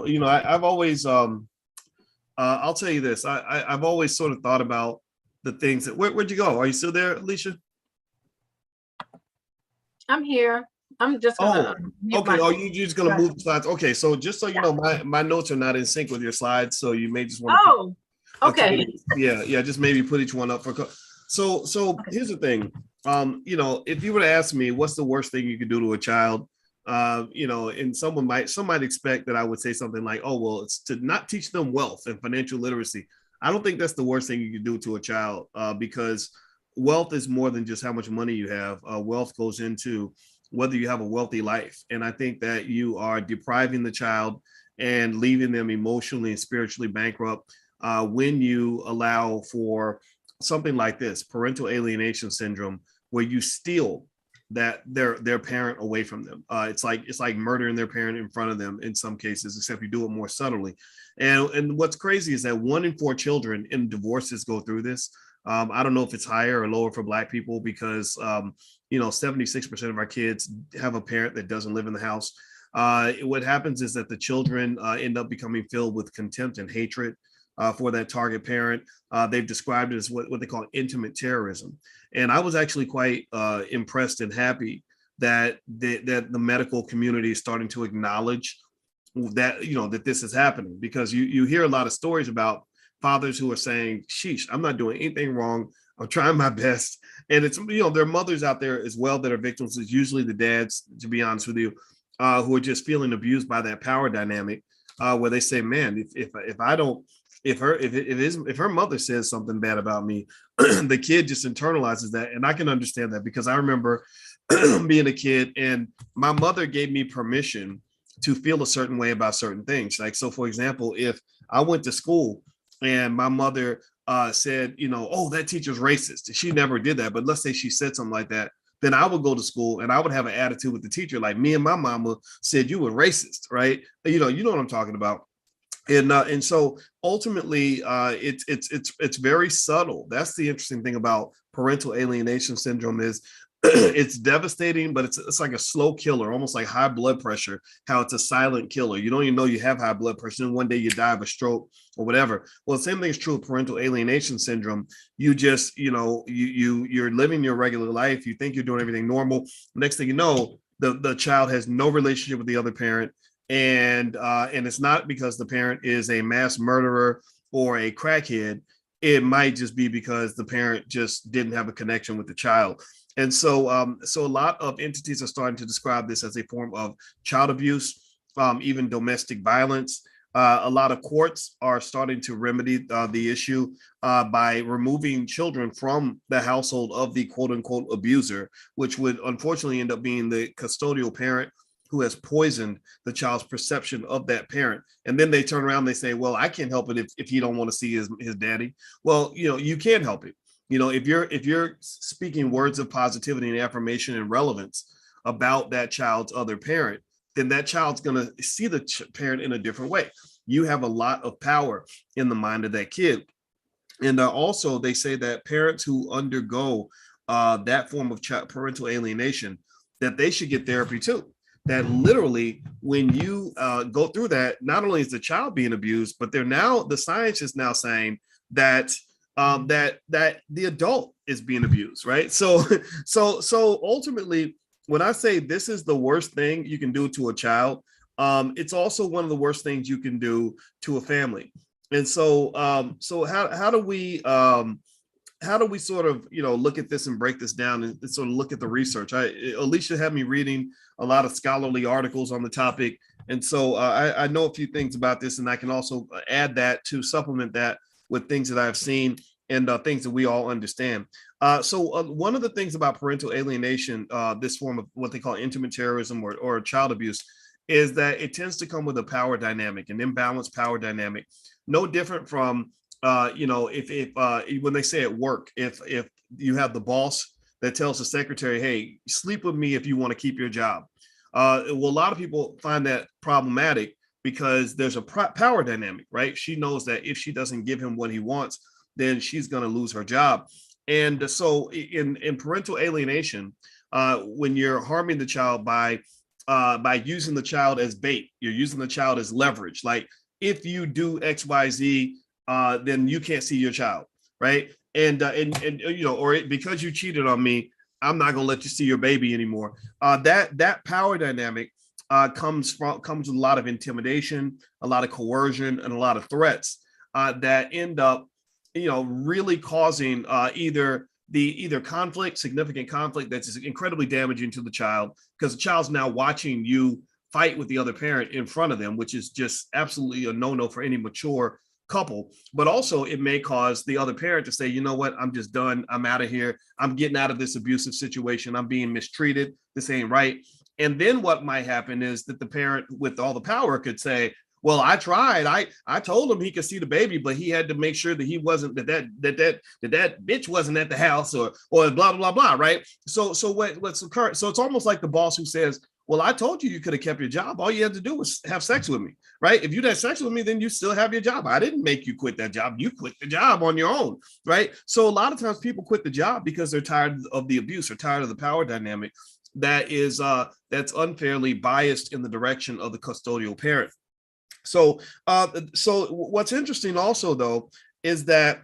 I've always, I'll tell you this. I've always sort of thought about the things that, where'd you go? Are you still there, Alicia? I'm here. I'm just Oh, gonna mute okay. my. Oh, you're just gonna Right. move the slides. Okay, so just so you Yeah. know, my notes are not in sync with your slides, so you may just want to put Oh, okay. yeah, just maybe put each one up for. So Okay. here's the thing. If you were to ask me, what's the worst thing you could do to a child? And some might expect that I would say something like, oh, well, it's to not teach them wealth and financial literacy. I don't think that's the worst thing you could do to a child, because wealth is more than just how much money you have. Wealth goes into whether you have a wealthy life. And I think that you are depriving the child and leaving them emotionally and spiritually bankrupt when you allow for something like this, parental alienation syndrome, where you steal their parent away from them. It's like murdering their parent in front of them in some cases, except you do it more subtly. And what's crazy is that 1 in 4 children in divorces go through this. I don't know if it's higher or lower for Black people because 76% of our kids have a parent that doesn't live in the house. What happens is that the children end up becoming filled with contempt and hatred for that target parent. They've described it as what they call intimate terrorism. And I was actually quite impressed and happy that the medical community is starting to acknowledge that this is happening, because you hear a lot of stories about fathers who are saying, sheesh, I'm not doing anything wrong. I'm trying my best. And it's, there are mothers out there as well that are victims. It's usually the dads, to be honest with you, who are just feeling abused by that power dynamic, where they say, man, if I don't, if her mother says something bad about me, the kid just internalizes that. And I can understand that, because I remember being a kid and my mother gave me permission to feel a certain way about certain things. Like, so for example, if I went to school and my mother said, oh, that teacher's racist. She never did that. But let's say she said something like that. Then I would go to school and I would have an attitude with the teacher. Like, me and my mama said you were racist, right? You know what I'm talking about. And so ultimately, it's very subtle. That's the interesting thing about parental alienation syndrome is it's devastating, but it's like a slow killer, almost like high blood pressure. How it's a silent killer. You don't even know you have high blood pressure, and one day you die of a stroke or whatever. Well, the same thing is true with parental alienation syndrome. You just you're living your regular life. You think you're doing everything normal. Next thing you know, the child has no relationship with the other parent, and it's not because the parent is a mass murderer or a crackhead. It might just be because the parent just didn't have a connection with the child. And so a lot of entities are starting to describe this as a form of child abuse, even domestic violence. A lot of courts are starting to remedy the issue by removing children from the household of the quote unquote abuser, which would unfortunately end up being the custodial parent who has poisoned the child's perception of that parent. And then they turn around and they say, well, I can't help it if he don't want to see his daddy. Well, you can help it. If you're speaking words of positivity and affirmation and relevance about that child's other parent, then that child's going to see the parent in a different way. You have a lot of power in the mind of that kid. And also, they say that parents who undergo that form of parental alienation, that they should get therapy too. That literally, when you go through that, not only is the child being abused, but the science is now saying that that the adult is being abused, right? So ultimately, when I say this is the worst thing you can do to a child, it's also one of the worst things you can do to a family. And so how do we sort of look at this and break this down and sort of look at the research? Alicia had me reading a lot of scholarly articles on the topic, and so I know a few things about this, and I can also add that to supplement that with things that I've seen and things that we all understand. So one of the things about parental alienation, this form of what they call intimate terrorism or child abuse, is that it tends to come with a power dynamic, an imbalanced power dynamic, no different from if when they say at work, if you have the boss that tells the secretary, hey, sleep with me if you want to keep your job. Well, a lot of people find that problematic because there's a power dynamic, right? She knows that if she doesn't give him what he wants, then she's going to lose her job. And so in parental alienation, when you're harming the child by by using the child as bait. You're using the child as leverage. Like, if you do X, Y, Z, then you can't see your child, right? And you know, or because you cheated on me, I'm not gonna let you see your baby anymore. That power dynamic comes with a lot of intimidation, a lot of coercion, and a lot of threats that end up, you know, really causing either conflict, significant conflict that's incredibly damaging to the child, because the child's now watching you fight with the other parent in front of them, which is just absolutely a no-no for any mature couple. But also it may cause the other parent to say, you know what, I'm just done. I'm out of here. I'm getting out of this abusive situation. I'm being mistreated. This ain't right. And then what might happen is that the parent with all the power could say, well, I tried. I told him he could see the baby, but he had to make sure that he wasn't that bitch wasn't at the house, or blah blah blah blah. Right. So what's occurring? So it's almost like the boss who says, well, I told you you could have kept your job. All you had to do was have sex with me. Right. If you'd had sex with me, then you still have your job. I didn't make you quit that job. You quit the job on your own. Right. So a lot of times people quit the job because they're tired of the abuse, or tired of the power dynamic that's unfairly biased in the direction of the custodial parent. So what's interesting also, though, is that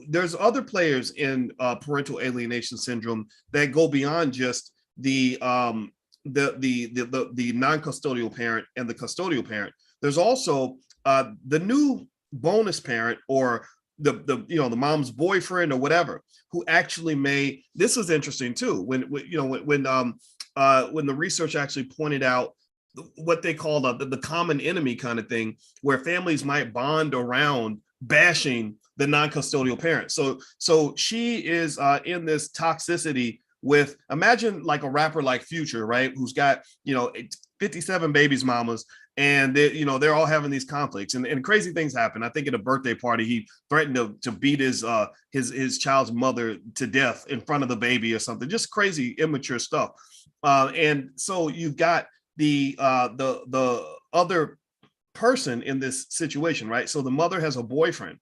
there's other players in parental alienation syndrome that go beyond just the non-custodial parent and the custodial parent. There's also the new bonus parent, or the mom's boyfriend or whatever, who actually may. This was interesting too when the research actually pointed out what they call the common enemy kind of thing, where families might bond around bashing the non-custodial parent. So she is in this toxicity with, imagine like a rapper like Future, right? Who's got, 57 babies mamas, and they're all having these conflicts, and crazy things happen. I think at a birthday party, he threatened to beat his child's mother to death in front of the baby or something, just crazy, immature stuff. And so you've got the other person in this situation, right? So the mother has a boyfriend,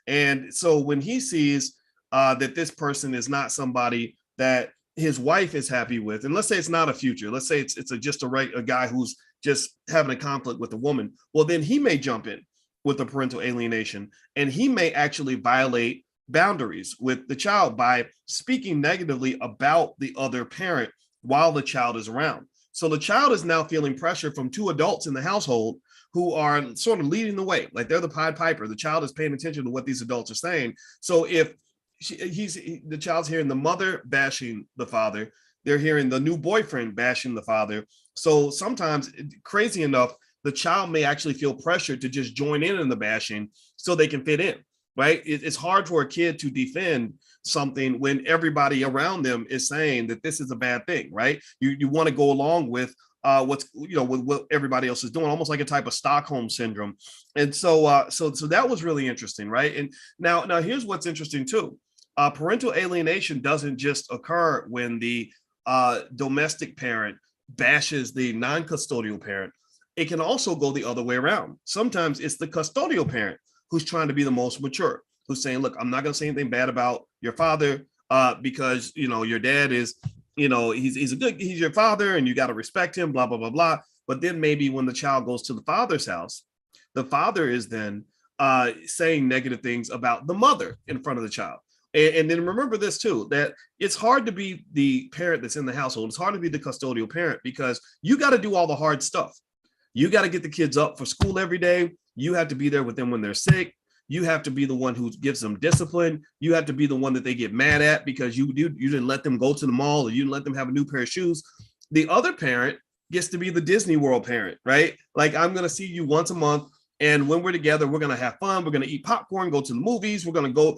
and so when he sees that this person is not somebody that his wife is happy with, and let's say it's not a Future, let's say it's just a guy who's just having a conflict with a woman, well, then he may jump in with the parental alienation, and he may actually violate boundaries with the child by speaking negatively about the other parent while the child is around. So the child is now feeling pressure from two adults in the household who are sort of leading the way, like they're the Pied Piper. The child is paying attention to what these adults are saying. So if the child's hearing the mother bashing the father, they're hearing the new boyfriend bashing the father. So sometimes, crazy enough, the child may actually feel pressure to just join in the bashing so they can fit in, right? It's hard for a kid to defend something when everybody around them is saying that this is a bad thing, right? You want to go along with with what everybody else is doing, almost like a type of Stockholm syndrome. And so so that was really interesting, right? And now here's what's interesting too. Parental alienation doesn't just occur when the domestic parent bashes the non-custodial parent. It can also go the other way around. Sometimes it's the custodial parent who's trying to be the most mature, who's saying, look, I'm not going to say anything bad about your father because, your dad is, he's your father and you got to respect him, blah, blah, blah, blah. But then maybe when the child goes to the father's house, the father is then saying negative things about the mother in front of the child. And then remember this too, that it's hard to be the parent that's in the household. It's hard to be the custodial parent because you got to do all the hard stuff. You got to get the kids up for school every day. You have to be there with them when they're sick. You have to be the one who gives them discipline. You have to be the one that they get mad at because you didn't let them go to the mall, or you didn't let them have a new pair of shoes. The other parent gets to be the Disney World parent, right? Like, I'm going to see you once a month. And when we're together, we're going to have fun. We're going to eat popcorn, go to the movies. We're going to go,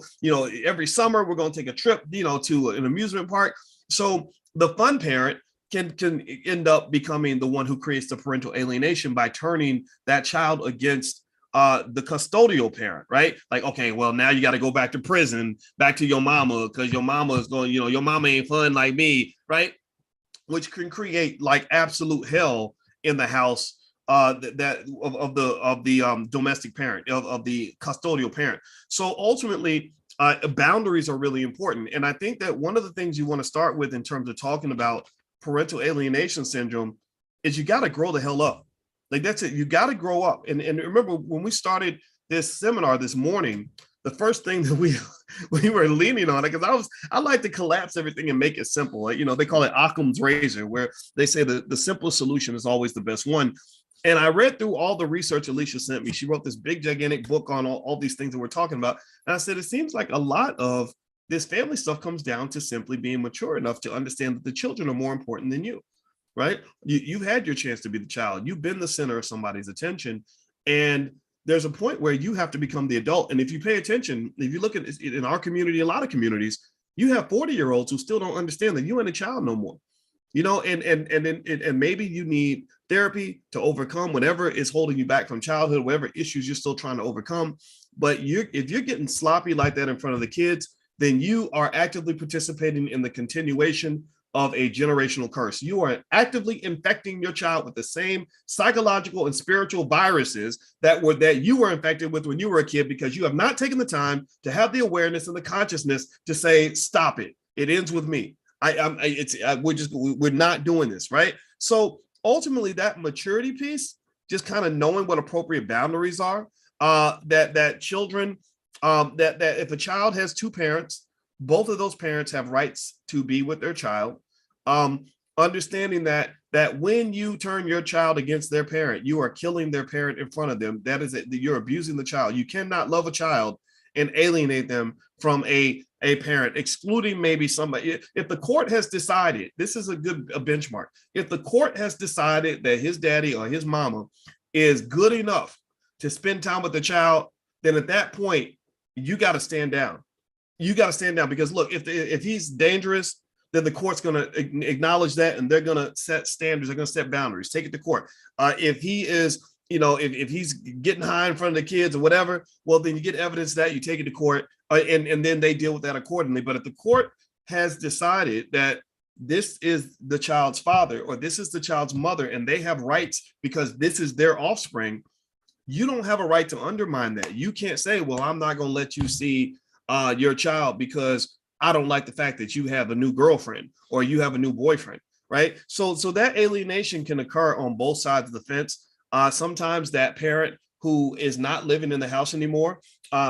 every summer, we're going to take a trip, to an amusement park. So the fun parent can end up becoming the one who creates the parental alienation by turning that child against the custodial parent, right? Like, okay, well, now you got to go back to prison, back to your mama, because your mama is going, your mama ain't fun like me, right? Which can create like absolute hell in the house of the domestic parent, of the custodial parent. So ultimately, boundaries are really important. And I think that one of the things you want to start with in terms of talking about parental alienation syndrome is you got to grow the hell up. Like that's it. You got to grow up. And remember when we started this seminar this morning, the first thing that we were leaning on it, because I like to collapse everything and make it simple. Like, they call it Occam's razor, where they say the simplest solution is always the best one. And I read through all the research Alicia sent me. She wrote this big, gigantic book on all these things that we're talking about. And I said, it seems like a lot of this family stuff comes down to simply being mature enough to understand that the children are more important than you, right? You've had your chance to be the child. You've been the center of somebody's attention. And there's a point where you have to become the adult. And if you pay attention, if you look at in our community, a lot of communities, you have 40-year-olds who still don't understand that you ain't a child no more. And maybe you need therapy to overcome whatever is holding you back from childhood, whatever issues you're still trying to overcome. But if you're getting sloppy like that in front of the kids, then you are actively participating in the continuation of a generational curse. You are actively infecting your child with the same psychological and spiritual viruses that you were infected with when you were a kid, because you have not taken the time to have the awareness and the consciousness to say, stop it. It ends with me. We're not doing this, right? So ultimately, that maturity piece, just kind of knowing what appropriate boundaries are, that children, that if a child has two parents, both of those parents have rights to be with their child. Understanding that when you turn your child against their parent, you are killing their parent in front of them. That is it. You're abusing the child. You cannot love a child and alienate them from a parent, excluding maybe somebody. If the court has decided, this is a benchmark. If the court has decided that his daddy or his mama is good enough to spend time with the child, then at that point, you got to stand down. You got to stand down, because look, if he's dangerous, then the court's going to acknowledge that, and they're going to set standards. They're going to set boundaries. Take it to court. If he is, if he's getting high in front of the kids or whatever, well, then you get evidence that you take it to court, and then they deal with that accordingly. But if the court has decided that this is the child's father or this is the child's mother, and they have rights because this is their offspring, you don't have a right to undermine that. You can't say, well, I'm not going to let you see your child because I don't like the fact that you have a new girlfriend or you have a new boyfriend, right? So that alienation can occur on both sides of the fence. Sometimes that parent who is not living in the house anymore,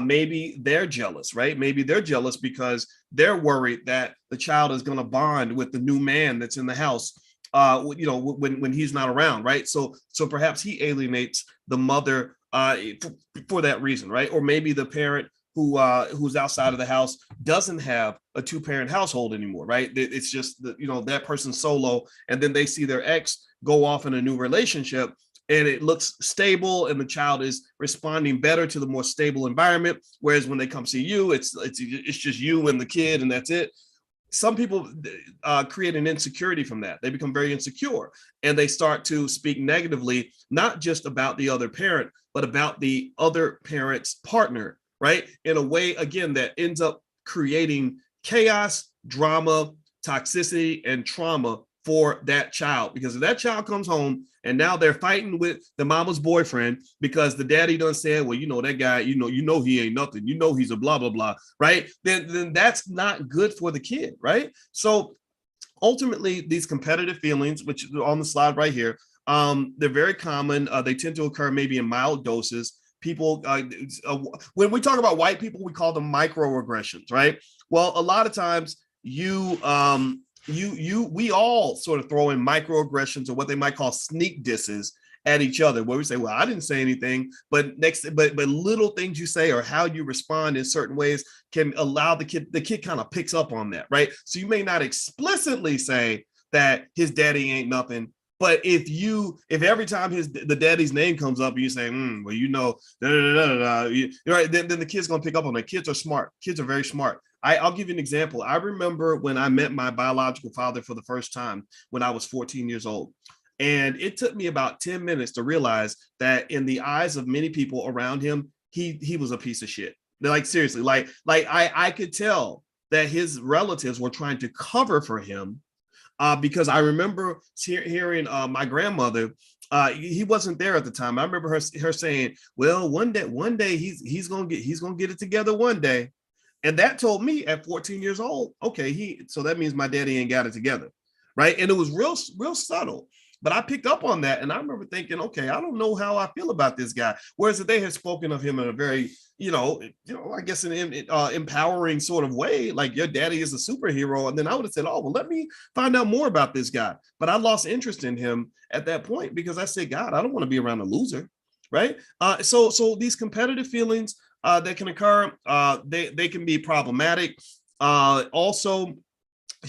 maybe they're jealous, right? Maybe they're jealous because they're worried that the child is going to bond with the new man that's in the house, when he's not around, right? So perhaps he alienates the mother for that reason, right? Or maybe the parent who's outside of the house doesn't have a two-parent household anymore, right? It's just that person's solo, and then they see their ex go off in a new relationship, and it looks stable, and the child is responding better to the more stable environment. Whereas when they come see you, it's just you and the kid, and that's it. Some people create an insecurity from that. They become very insecure, and they start to speak negatively, not just about the other parent, but about the other parent's partner, right? In a way, again, that ends up creating chaos, drama, toxicity, and trauma for that child. Because if that child comes home and now they're fighting with the mama's boyfriend because the daddy done said, well, that guy, he ain't nothing, he's a blah, blah, blah, right? Then that's not good for the kid, right? So ultimately, these competitive feelings, which are on the slide right here, they're very common. They tend to occur maybe in mild doses. People, when we talk about white people, we call them microaggressions, right? Well, a lot of times we all sort of throw in microaggressions, or what they might call sneak disses at each other, where we say, well, I didn't say anything, but little things you say or how you respond in certain ways can allow the kid kind of picks up on that, right? So you may not explicitly say that his daddy ain't nothing, but if every time the daddy's name comes up, and you say, right, then the kid's gonna pick up on that. Kids are smart. Kids are very smart. I'll give you an example. I remember when I met my biological father for the first time when I was 14 years old. And it took me about 10 minutes to realize that in the eyes of many people around him, he was a piece of shit. Like, seriously, I could tell that his relatives were trying to cover for him. Because I remember hearing my grandmother, he wasn't there at the time. I remember her saying, well, one day he's gonna get it together one day. And that told me at 14 years old, okay, so that means my daddy ain't got it together, right? And it was real subtle. But I picked up on that, and I remember thinking, okay, I don't know how I feel about this guy. Whereas if they had spoken of him in a very, I guess an empowering sort of way, like your daddy is a superhero, and then I would have said, oh, well, let me find out more about this guy. But I lost interest in him at that point because I said, God, I don't want to be around a loser, right? So these competitive feelings that can occur, they can be problematic. Also,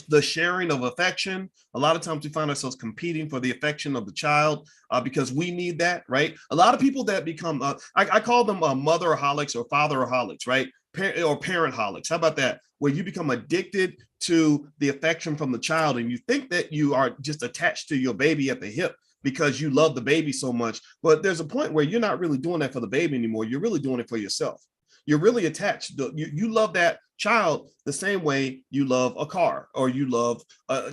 the sharing of affection. A lot of times we find ourselves competing for the affection of the child because we need that, right? A lot of people that become, I call them motheraholics or fatheraholics, right? Or parent-holics. How about that? Where you become addicted to the affection from the child and you think that you are just attached to your baby at the hip because you love the baby so much. But there's a point where you're not really doing that for the baby anymore. You're really doing it for yourself. You're really attached. You love that child the same way you love a car or you love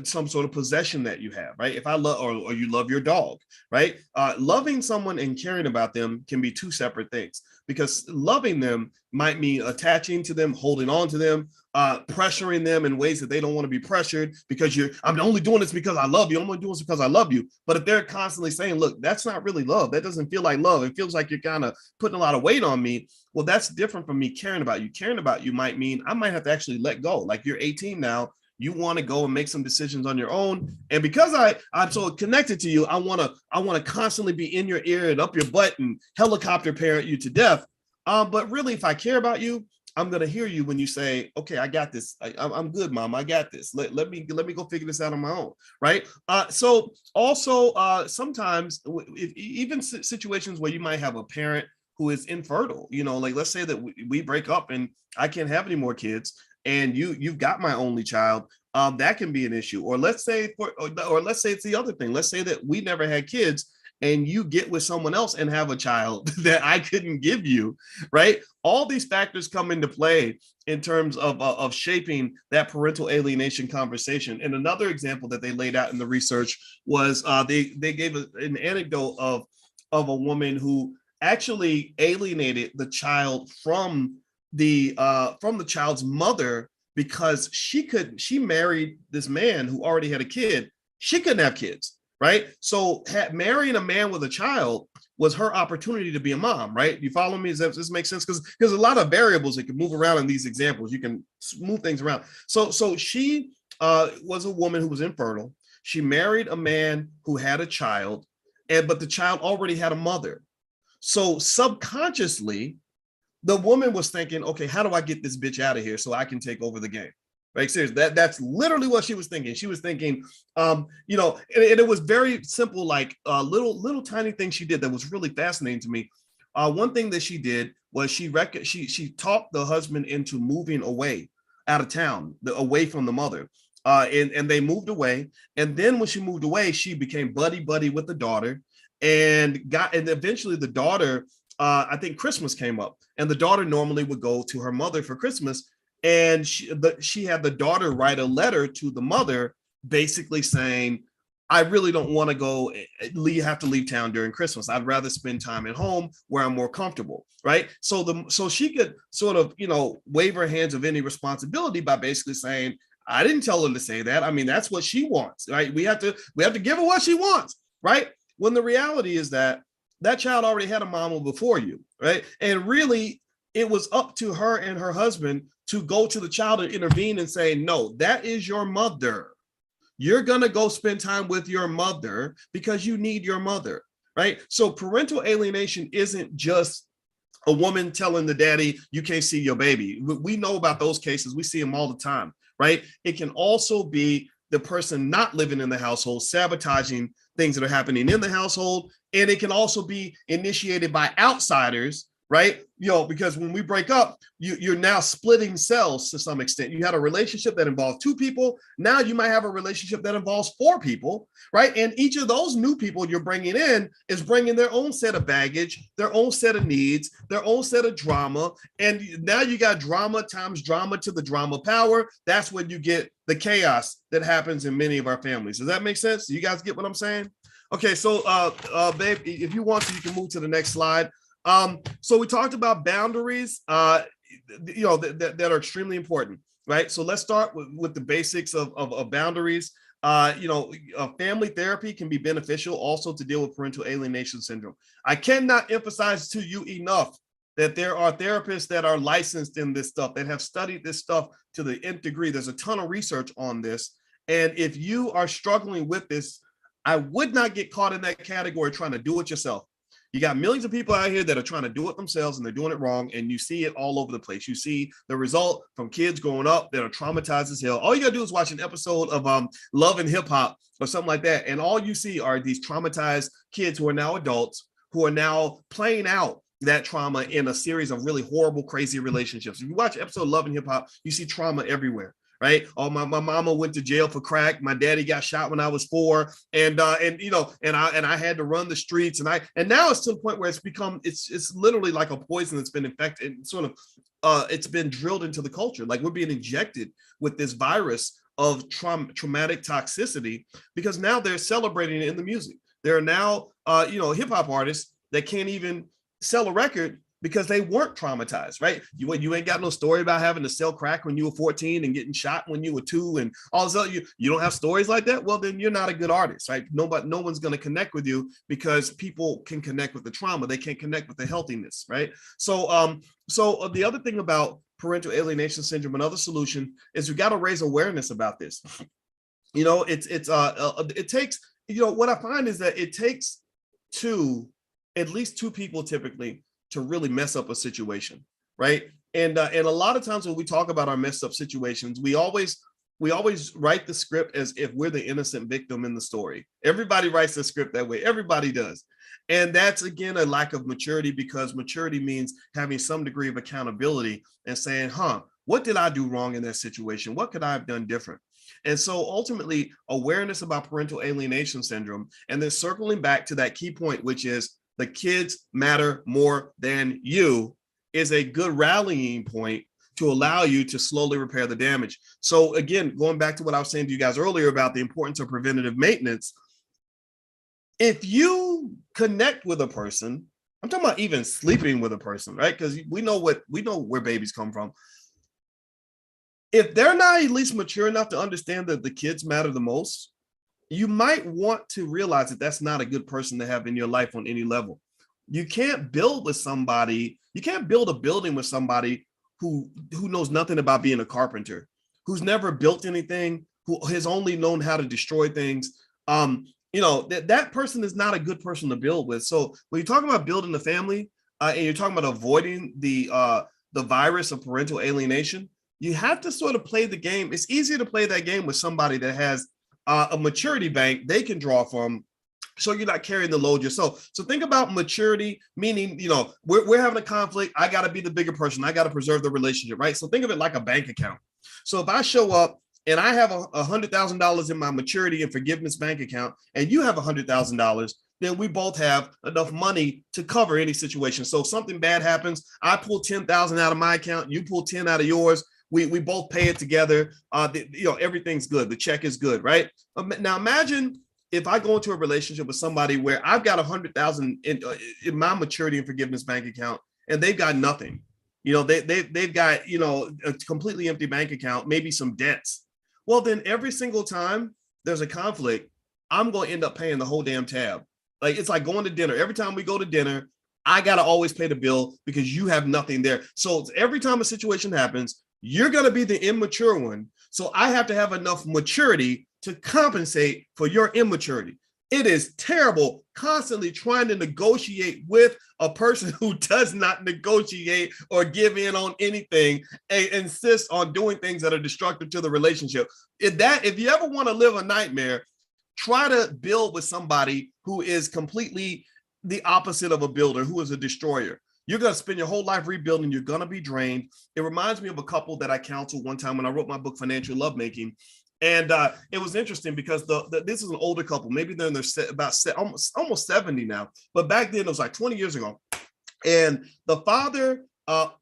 some sort of possession that you have, right? If I love, or you love your dog, right? Loving someone and caring about them can be two separate things, because loving them might mean attaching to them, holding on to them, pressuring them in ways that they don't want to be pressured because I'm only doing this because I love you. I'm only doing this because I love you. But if they're constantly saying, look, that's not really love. That doesn't feel like love. It feels like you're kind of putting a lot of weight on me. Well, that's different from me caring about you. Caring about you might mean I might have to actually let go. Like you're 18 now. You want to go and make some decisions on your own. And because I'm so connected to you, I want to constantly be in your ear and up your butt and helicopter parent you to death. But really, if I care about you, I'm going to hear you when you say, okay, I got this. I'm good, mom. I got this. Let me go figure this out on my own. Right. So also sometimes even situations where you might have a parent who is infertile, like let's say that we break up and I can't have any more kids and you've got my only child. That can be an issue. Or let's say let's say it's the other thing. Let's say that we never had kids and you get with someone else and have a child that I couldn't give you, right? All these factors come into play in terms of shaping that parental alienation conversation. And another example that they laid out in the research was they gave an anecdote of a woman who actually alienated the child from the child's mother because she married this man who already had a kid. She couldn't have kids. Right. So marrying a man with a child was her opportunity to be a mom. Right. You follow me? Does this make sense? Because there's a lot of variables that can move around in these examples. You can move things around. So she was a woman who was infertile. She married a man who had a child, but the child already had a mother. So subconsciously, the woman was thinking, OK, how do I get this bitch out of here so I can take over the game? Right, seriously, that's literally what she was thinking. She was thinking, and it was very simple, like little tiny thing she did that was really fascinating to me. One thing that she did was she talked the husband into moving away out of town, away from the mother, and they moved away. And then when she moved away, she became buddy with the daughter, and eventually the daughter, I think Christmas came up, and the daughter normally would go to her mother for Christmas. And she had the daughter write a letter to the mother basically saying, I really don't want to go, have to leave town during Christmas. I'd rather spend time at home where I'm more comfortable, right? So she could sort of, wave her hands of any responsibility by basically saying, I didn't tell her to say that. I mean, that's what she wants, right? We have to give her what she wants, right? When the reality is that child already had a mama before you, right? And really, it was up to her and her husband to go to the child and intervene and say, no, that is your mother. You're going to go spend time with your mother because you need your mother, right? So parental alienation isn't just a woman telling the daddy, you can't see your baby. We know about those cases. We see them all the time, right? It can also be the person not living in the household, sabotaging things that are happening in the household. And it can also be initiated by outsiders, right? Because when we break up, you're now splitting cells to some extent. You had a relationship that involved two people. Now you might have a relationship that involves four people, right? And each of those new people you're bringing in is bringing their own set of baggage, their own set of needs, their own set of drama. And now you got drama times drama to the drama power. That's when you get the chaos that happens in many of our families. Does that make sense? You guys get what I'm saying? Okay, so babe, if you want to, you can move to the next slide. So we talked about boundaries, that are extremely important, right? So let's start with the basics of boundaries. family therapy can be beneficial also to deal with parental alienation syndrome. I cannot emphasize to you enough that there are therapists that are licensed in this stuff, that have studied this stuff to the nth degree. There's a ton of research on this. And if you are struggling with this, I would not get caught in that category trying to do it yourself. You got millions of people out here that are trying to do it themselves, and they're doing it wrong. And you see it all over the place. You see the result from kids growing up that are traumatized as hell. All you gotta do is watch an episode of Love and Hip Hop or something like that. And all you see are these traumatized kids who are now adults, who are now playing out that trauma in a series of really horrible, crazy relationships. If you watch an episode of Love and Hip Hop, you see trauma everywhere. Right? Oh, my mama went to jail for crack. My daddy got shot when I was 4, and I had to run the streets, and now it's to the point where it's literally like a poison that's been infected, sort of it's been drilled into the culture. Like, we're being injected with this virus of traumatic toxicity, because now they're celebrating it in the music. There are now hip hop artists that can't even sell a record because they weren't traumatized, right? You ain't got no story about having to sell crack when you were 14 and getting shot when you were 2 and all this other, you don't have stories like that. Well, then you're not a good artist, right? No one's going to connect with you, because people can connect with the trauma. They can't connect with the healthiness, right? So the other thing about parental alienation syndrome, another solution, is we got to raise awareness about this. It takes, what I find is that it takes at least two people typically to really mess up a situation, right? And a lot of times when we talk about our messed up situations, we always write the script as if we're the innocent victim in the story. Everybody writes the script that way. Everybody does. And that's, again, a lack of maturity, because maturity means having some degree of accountability and saying, what did I do wrong in that situation? What could I have done different? And so ultimately, awareness about parental alienation syndrome, and then circling back to that key point, which is the kids matter more than you, is a good rallying point to allow you to slowly repair the damage. So again, going back to what I was saying to you guys earlier about the importance of preventative maintenance, if you connect with a person, I'm talking about even sleeping with a person, right? Because we know where babies come from. If they're not at least mature enough to understand that the kids matter the most, you might want to realize that that's not a good person to have in your life on any level. You can't build with somebody. You can't build a building with somebody who knows nothing about being a carpenter, who's never built anything, who has only known how to destroy things. That person is not a good person to build with. So when you're talking about building a family, and you're talking about avoiding the virus of parental alienation, you have to sort of play the game. It's easier to play that game with somebody that has a maturity bank they can draw from, so you're not carrying the load yourself. So think about maturity, meaning, we're having a conflict. I got to be the bigger person. I got to preserve the relationship, right? So think of it like a bank account. So if I show up and I have $100,000 in my maturity and forgiveness bank account, and you have $100,000, then we both have enough money to cover any situation. So if something bad happens, I pull 10,000 out of my account, you pull 10 out of yours. We both pay it together. Everything's good. The check is good, right? Now imagine if I go into a relationship with somebody where I've got 100,000 in my maturity and forgiveness bank account, and they've got nothing. They've got a completely empty bank account, maybe some debts. Well, then every single time there's a conflict, I'm going to end up paying the whole damn tab. Like, it's like going to dinner. Every time we go to dinner, I got to always pay the bill because you have nothing there. So every time a situation happens, you're going to be the immature one. So I have to have enough maturity to compensate for your immaturity. It is terrible constantly trying to negotiate with a person who does not negotiate or give in on anything and insists on doing things that are destructive to the relationship. If you ever want to live a nightmare, try to build with somebody who is completely the opposite of a builder, who is a destroyer. You're going to spend your whole life rebuilding. You're going to be drained. It reminds me of a couple that I counseled one time when I wrote my book, Financial Lovemaking. And it was interesting because this is an older couple. Maybe they're in their almost 70 now. But back then, it was like 20 years ago. And the father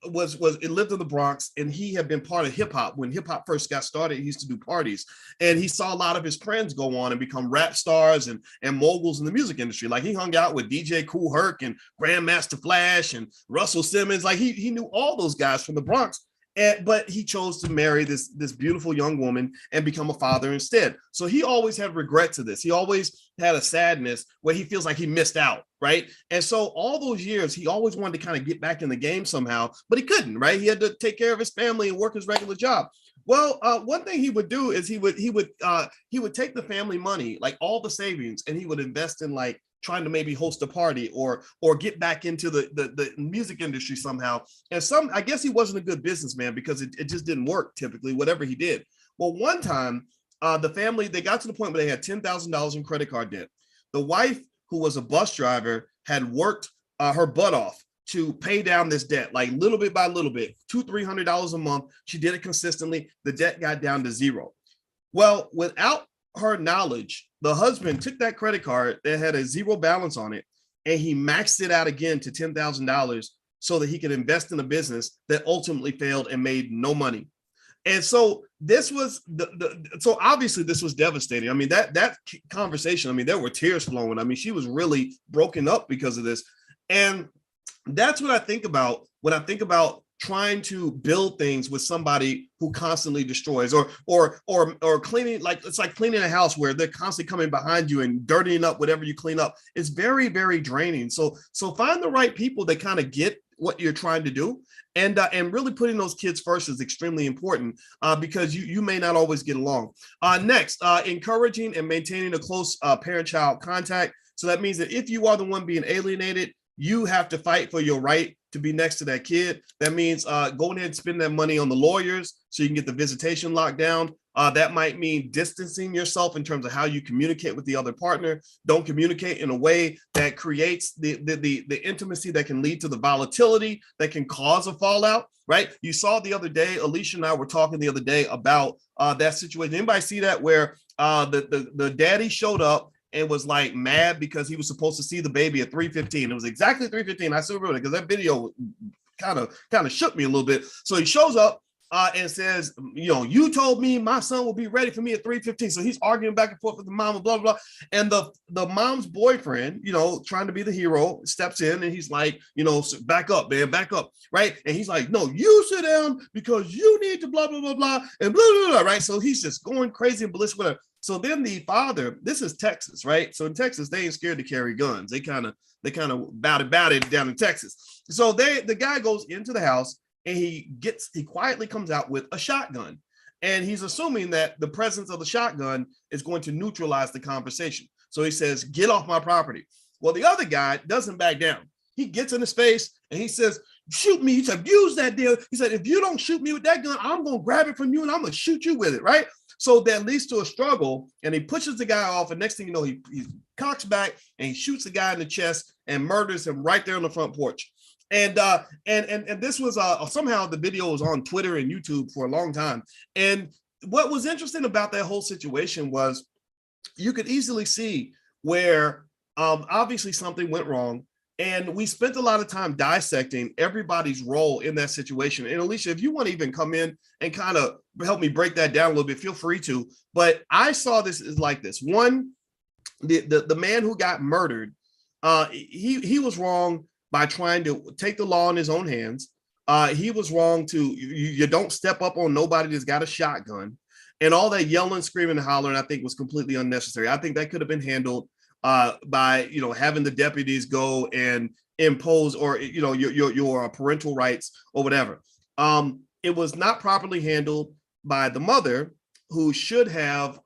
lived in the Bronx, and he had been part of hip hop. When hip hop first got started, he used to do parties, and he saw a lot of his friends go on and become rap stars and moguls in the music industry. Like, he hung out with DJ Kool Herc and Grandmaster Flash and Russell Simmons. Like, he knew all those guys from the Bronx. But he chose to marry this beautiful young woman and become a father instead. So he always had regret to this. He always had a sadness where he feels like he missed out, right? And so all those years, he always wanted to kind of get back in the game somehow, but he couldn't, right? He had to take care of his family and work his regular job. Well, one thing he would do is he would take the family money, like all the savings, and he would invest in like trying to maybe host a party or get back into the music industry somehow. And I guess he wasn't a good businessman because it just didn't work typically, whatever he did. Well, one time, the family, they got to the point where they had $10,000 in credit card debt. The wife, who was a bus driver, had worked her butt off to pay down this debt, like little bit by little bit, $200-300 a month. She did it consistently. The debt got down to zero. Well, without her knowledge, the husband took that credit card that had a zero balance on it, and he maxed it out again to $10,000 so that he could invest in a business that ultimately failed and made no money. And so this was so obviously this was devastating. I mean, that conversation, I mean, there were tears flowing. I mean, she was really broken up because of this. And that's what I think about when I think about trying to build things with somebody who constantly destroys or cleaning, like it's like cleaning a house where they're constantly coming behind you and dirtying up whatever you clean up. It's very, very draining. So find the right people that kind of get what you're trying to do, and really putting those kids first is extremely important because you may not always get along. Next, encouraging and maintaining a close parent-child contact. So that means that if you are the one being alienated, you have to fight for your right to be next to that kid. That means going ahead and spend that money on the lawyers so you can get the visitation locked down. That might mean distancing yourself in terms of how you communicate with the other partner. Don't communicate in a way that creates the intimacy that can lead to the volatility that can cause a fallout, right? You saw the other day, Alicia and I were talking the other day about that situation. Anybody see that where the daddy showed up and was like mad because he was supposed to see the baby at 3:15. It was exactly 3:15. I still remember it because that video kind of shook me a little bit. So he shows up and says, you told me my son will be ready for me at 3:15. So he's arguing back and forth with the mom and blah, blah, blah. And the mom's boyfriend, trying to be the hero, steps in and he's like, back up, man, back up, right? And he's like, no, you sit down because you need to blah, blah, blah, blah, and blah, blah, blah, right? So he's just going crazy and ballistic with her. So then the father, this is Texas, right? So in Texas, they ain't scared to carry guns. They kind of bout it down in Texas. So the guy goes into the house and he quietly comes out with a shotgun. And he's assuming that the presence of the shotgun is going to neutralize the conversation. So he says, get off my property. Well, the other guy doesn't back down. He gets in his face and he says, shoot me. He said, use that deal. He said, if you don't shoot me with that gun, I'm going to grab it from you and I'm going to shoot you with it, right? So that leads to a struggle, and he pushes the guy off, and next thing you know, he cocks back and he shoots the guy in the chest and murders him right there on the front porch. And this was somehow the video was on Twitter and YouTube for a long time. And what was interesting about that whole situation was you could easily see where obviously something went wrong. And we spent a lot of time dissecting everybody's role in that situation. And Alicia, if you want to even come in and kind of help me break that down a little bit, feel free to. But I saw this as like this. One, the man who got murdered, he was wrong by trying to take the law in his own hands. He was wrong you don't step up on nobody that's got a shotgun. And all that yelling, screaming, and hollering, I think was completely unnecessary. I think that could have been handled by having the deputies go and impose or your parental rights or whatever. It was not properly handled by the mother, who should have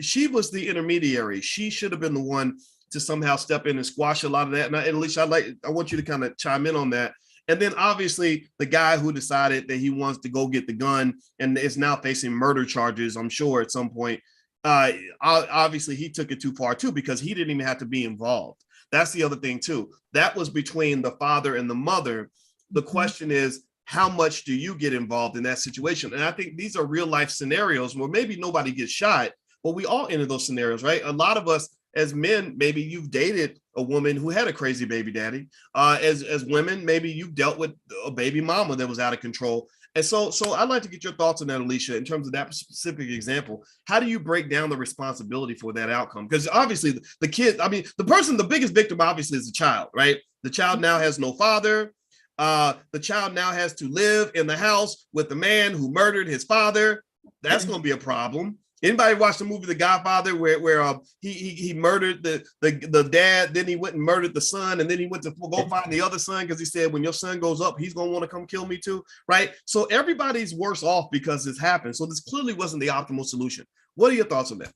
she was the intermediary. She should have been the one to somehow step in and squash a lot of that. And Alicia, I want you to kind of chime in on that. And then obviously the guy who decided that he wants to go get the gun and is now facing murder charges, I'm sure at some point. Obviously he took it too far too, because he didn't even have to be involved. That's the other thing too. That was between the father and the mother. The question is, how much do you get involved in that situation? And I think these are real life scenarios where maybe nobody gets shot, but we all enter those scenarios, right? A lot of us as men, maybe you've dated a woman who had a crazy baby daddy. As women, maybe you've dealt with a baby mama that was out of control. And so I'd like to get your thoughts on that, Alicia, in terms of that specific example. How do you break down the responsibility for that outcome? Because obviously the kid, the biggest victim obviously is the child, right? The child now has no father. The child now has to live in the house with the man who murdered his father. That's going to be a problem. Anybody watch the movie The Godfather, where he murdered the dad, then he went and murdered the son, and then he went to go find the other son because he said, when your son goes up, he's going to want to come kill me too, right? So everybody's worse off because this happened. So this clearly wasn't the optimal solution. What are your thoughts on that?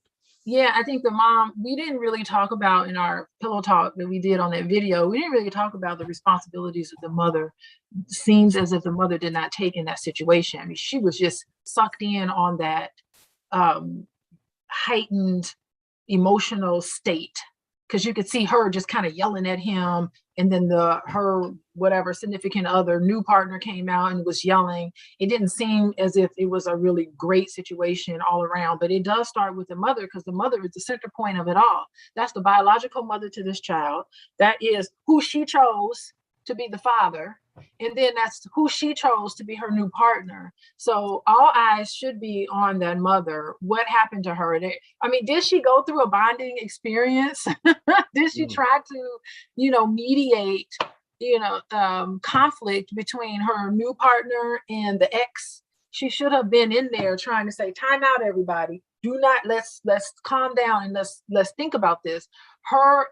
Yeah, I think the mom, we didn't really talk about in our pillow talk that we did on that video, we didn't really talk about the responsibilities of the mother. It seems as if the mother did not take in that situation. I mean, she was just sucked in on that heightened emotional state, because you could see her just kind of yelling at him, and then her whatever significant other new partner came out and was yelling. It didn't seem as if it was a really great situation all around, but it does start with the mother, because the mother is the center point of it all. That's the biological mother to this child. That is who she chose to be the father, and then that's who she chose to be her new partner. So all eyes should be on that mother. What happened to her? I mean, did she go through a bonding experience? Did she try to, mediate, conflict between her new partner and the ex? She should have been in there trying to say, time out, everybody. Do not, let's calm down and let's think about this. Her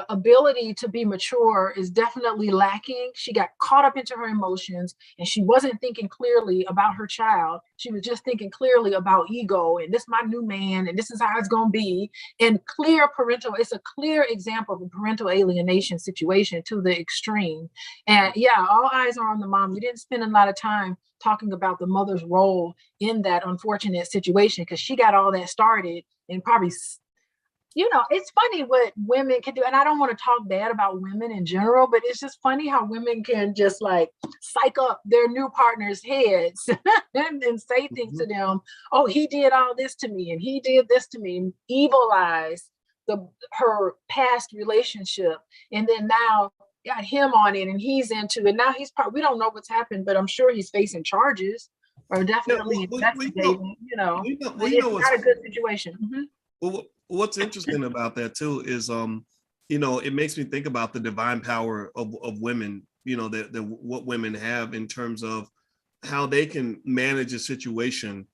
ability to be mature is definitely lacking. She got caught up into her emotions, and she wasn't thinking clearly about her child. She was just thinking clearly about ego, and this is my new man, and this is how it's going to be. And it's a clear example of a parental alienation situation to the extreme. And yeah, all eyes are on the mom. We didn't spend a lot of time talking about the mother's role in that unfortunate situation, because she got all that started and probably, it's funny what women can do. And I don't want to talk bad about women in general, but it's just funny how women can just like psych up their new partner's heads and say things to them. Oh, he did all this to me, and he did this to me, and evilize her past relationship. And then now got him on it, and he's into it. Now we don't know what's happened, but I'm sure he's facing charges or definitely investigating, it's not a good situation. Well, what's interesting about that too is, it makes me think about the divine power of women, that what women have in terms of how they can manage a situation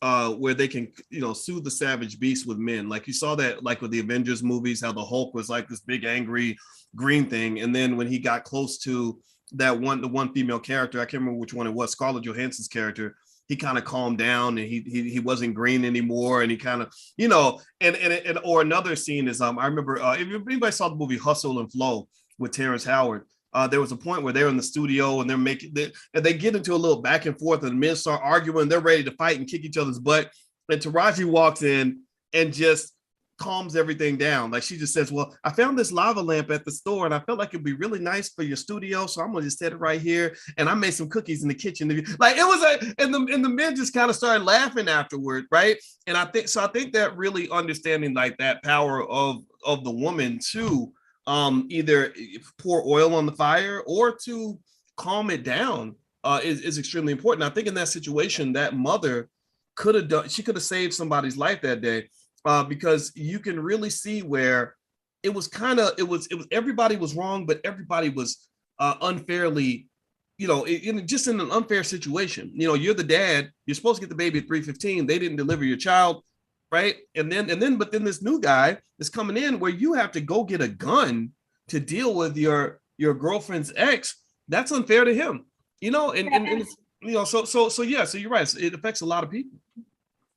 where they can, soothe the savage beast with men. Like you saw that, like with the Avengers movies, how the Hulk was like this big angry green thing, and then when he got close to the one female character, I can't remember which one it was, Scarlett Johansson's character, he kind of calmed down, and he wasn't green anymore, and he kind of, and or another scene is, I remember, if anybody saw the movie Hustle and Flow with Terrence Howard, there was a point where they're in the studio and they get into a little back and forth, and the men start arguing, they're ready to fight and kick each other's butt, and Taraji walks in and just calms everything down. Like, she just says, well, I found this lava lamp at the store, and I felt like it'd be really nice for your studio, so I'm gonna just set it right here, and I made some cookies in the kitchen. Like, it was and the men just kind of started laughing afterward, right? And I think that really understanding like that power of the woman to either pour oil on the fire or to calm it down is extremely important. I think in that situation, that mother could have saved somebody's life that day. Because you can really see where it was everybody was wrong, but everybody was unfairly, just in an unfair situation. You're the dad, you're supposed to get the baby at 3:15. They didn't deliver your child, right? But then this new guy is coming in where you have to go get a gun to deal with your girlfriend's ex. That's unfair to him, so you're right. It affects a lot of people.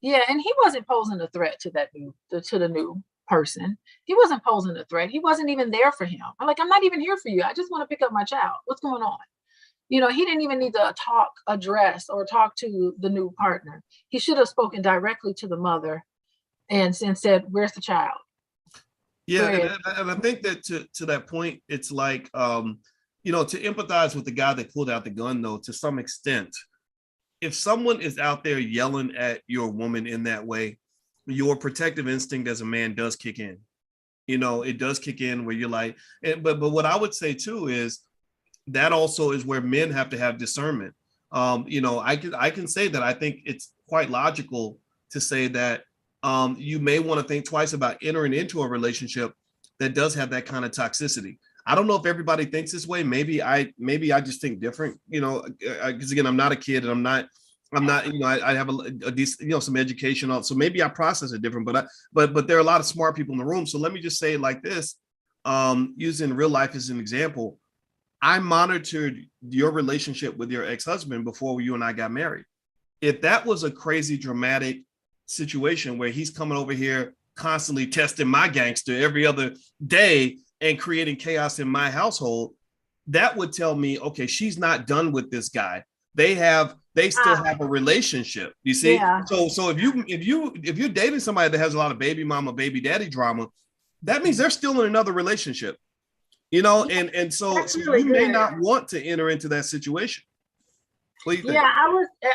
Yeah, and he wasn't posing a threat to the new person. He wasn't posing a threat. He wasn't even there for him. I'm not even here for you. I just want to pick up my child. What's going on? He didn't even need to address or talk to the new partner. He should have spoken directly to the mother and said, where's the child? Yeah, and I think that to that point, it's like, to empathize with the guy that pulled out the gun, though, to some extent, if someone is out there yelling at your woman in that way, your protective instinct as a man does kick in. It does kick in where you're like, but what I would say too is that also is where men have to have discernment. I can say that I think it's quite logical to say that you may want to think twice about entering into a relationship that does have that kind of toxicity. I don't know if everybody thinks this way. Maybe I just think different, because again, I'm not a kid and I'm not, I have a decent, some education on, so maybe I process it different, but there are a lot of smart people in the room. So let me just say it like this, using real life as an example. I monitored your relationship with your ex-husband before you and I got married. If that was a crazy dramatic situation where he's coming over here constantly testing my gangster every other day and creating chaos in my household, that would tell me, okay, she's not done with this guy. They still have a relationship. You see? Yeah. So if you're dating somebody that has a lot of baby mama, baby daddy drama, that means they're still in another relationship. And so really you may not want to enter into that situation. What do you think? Yeah,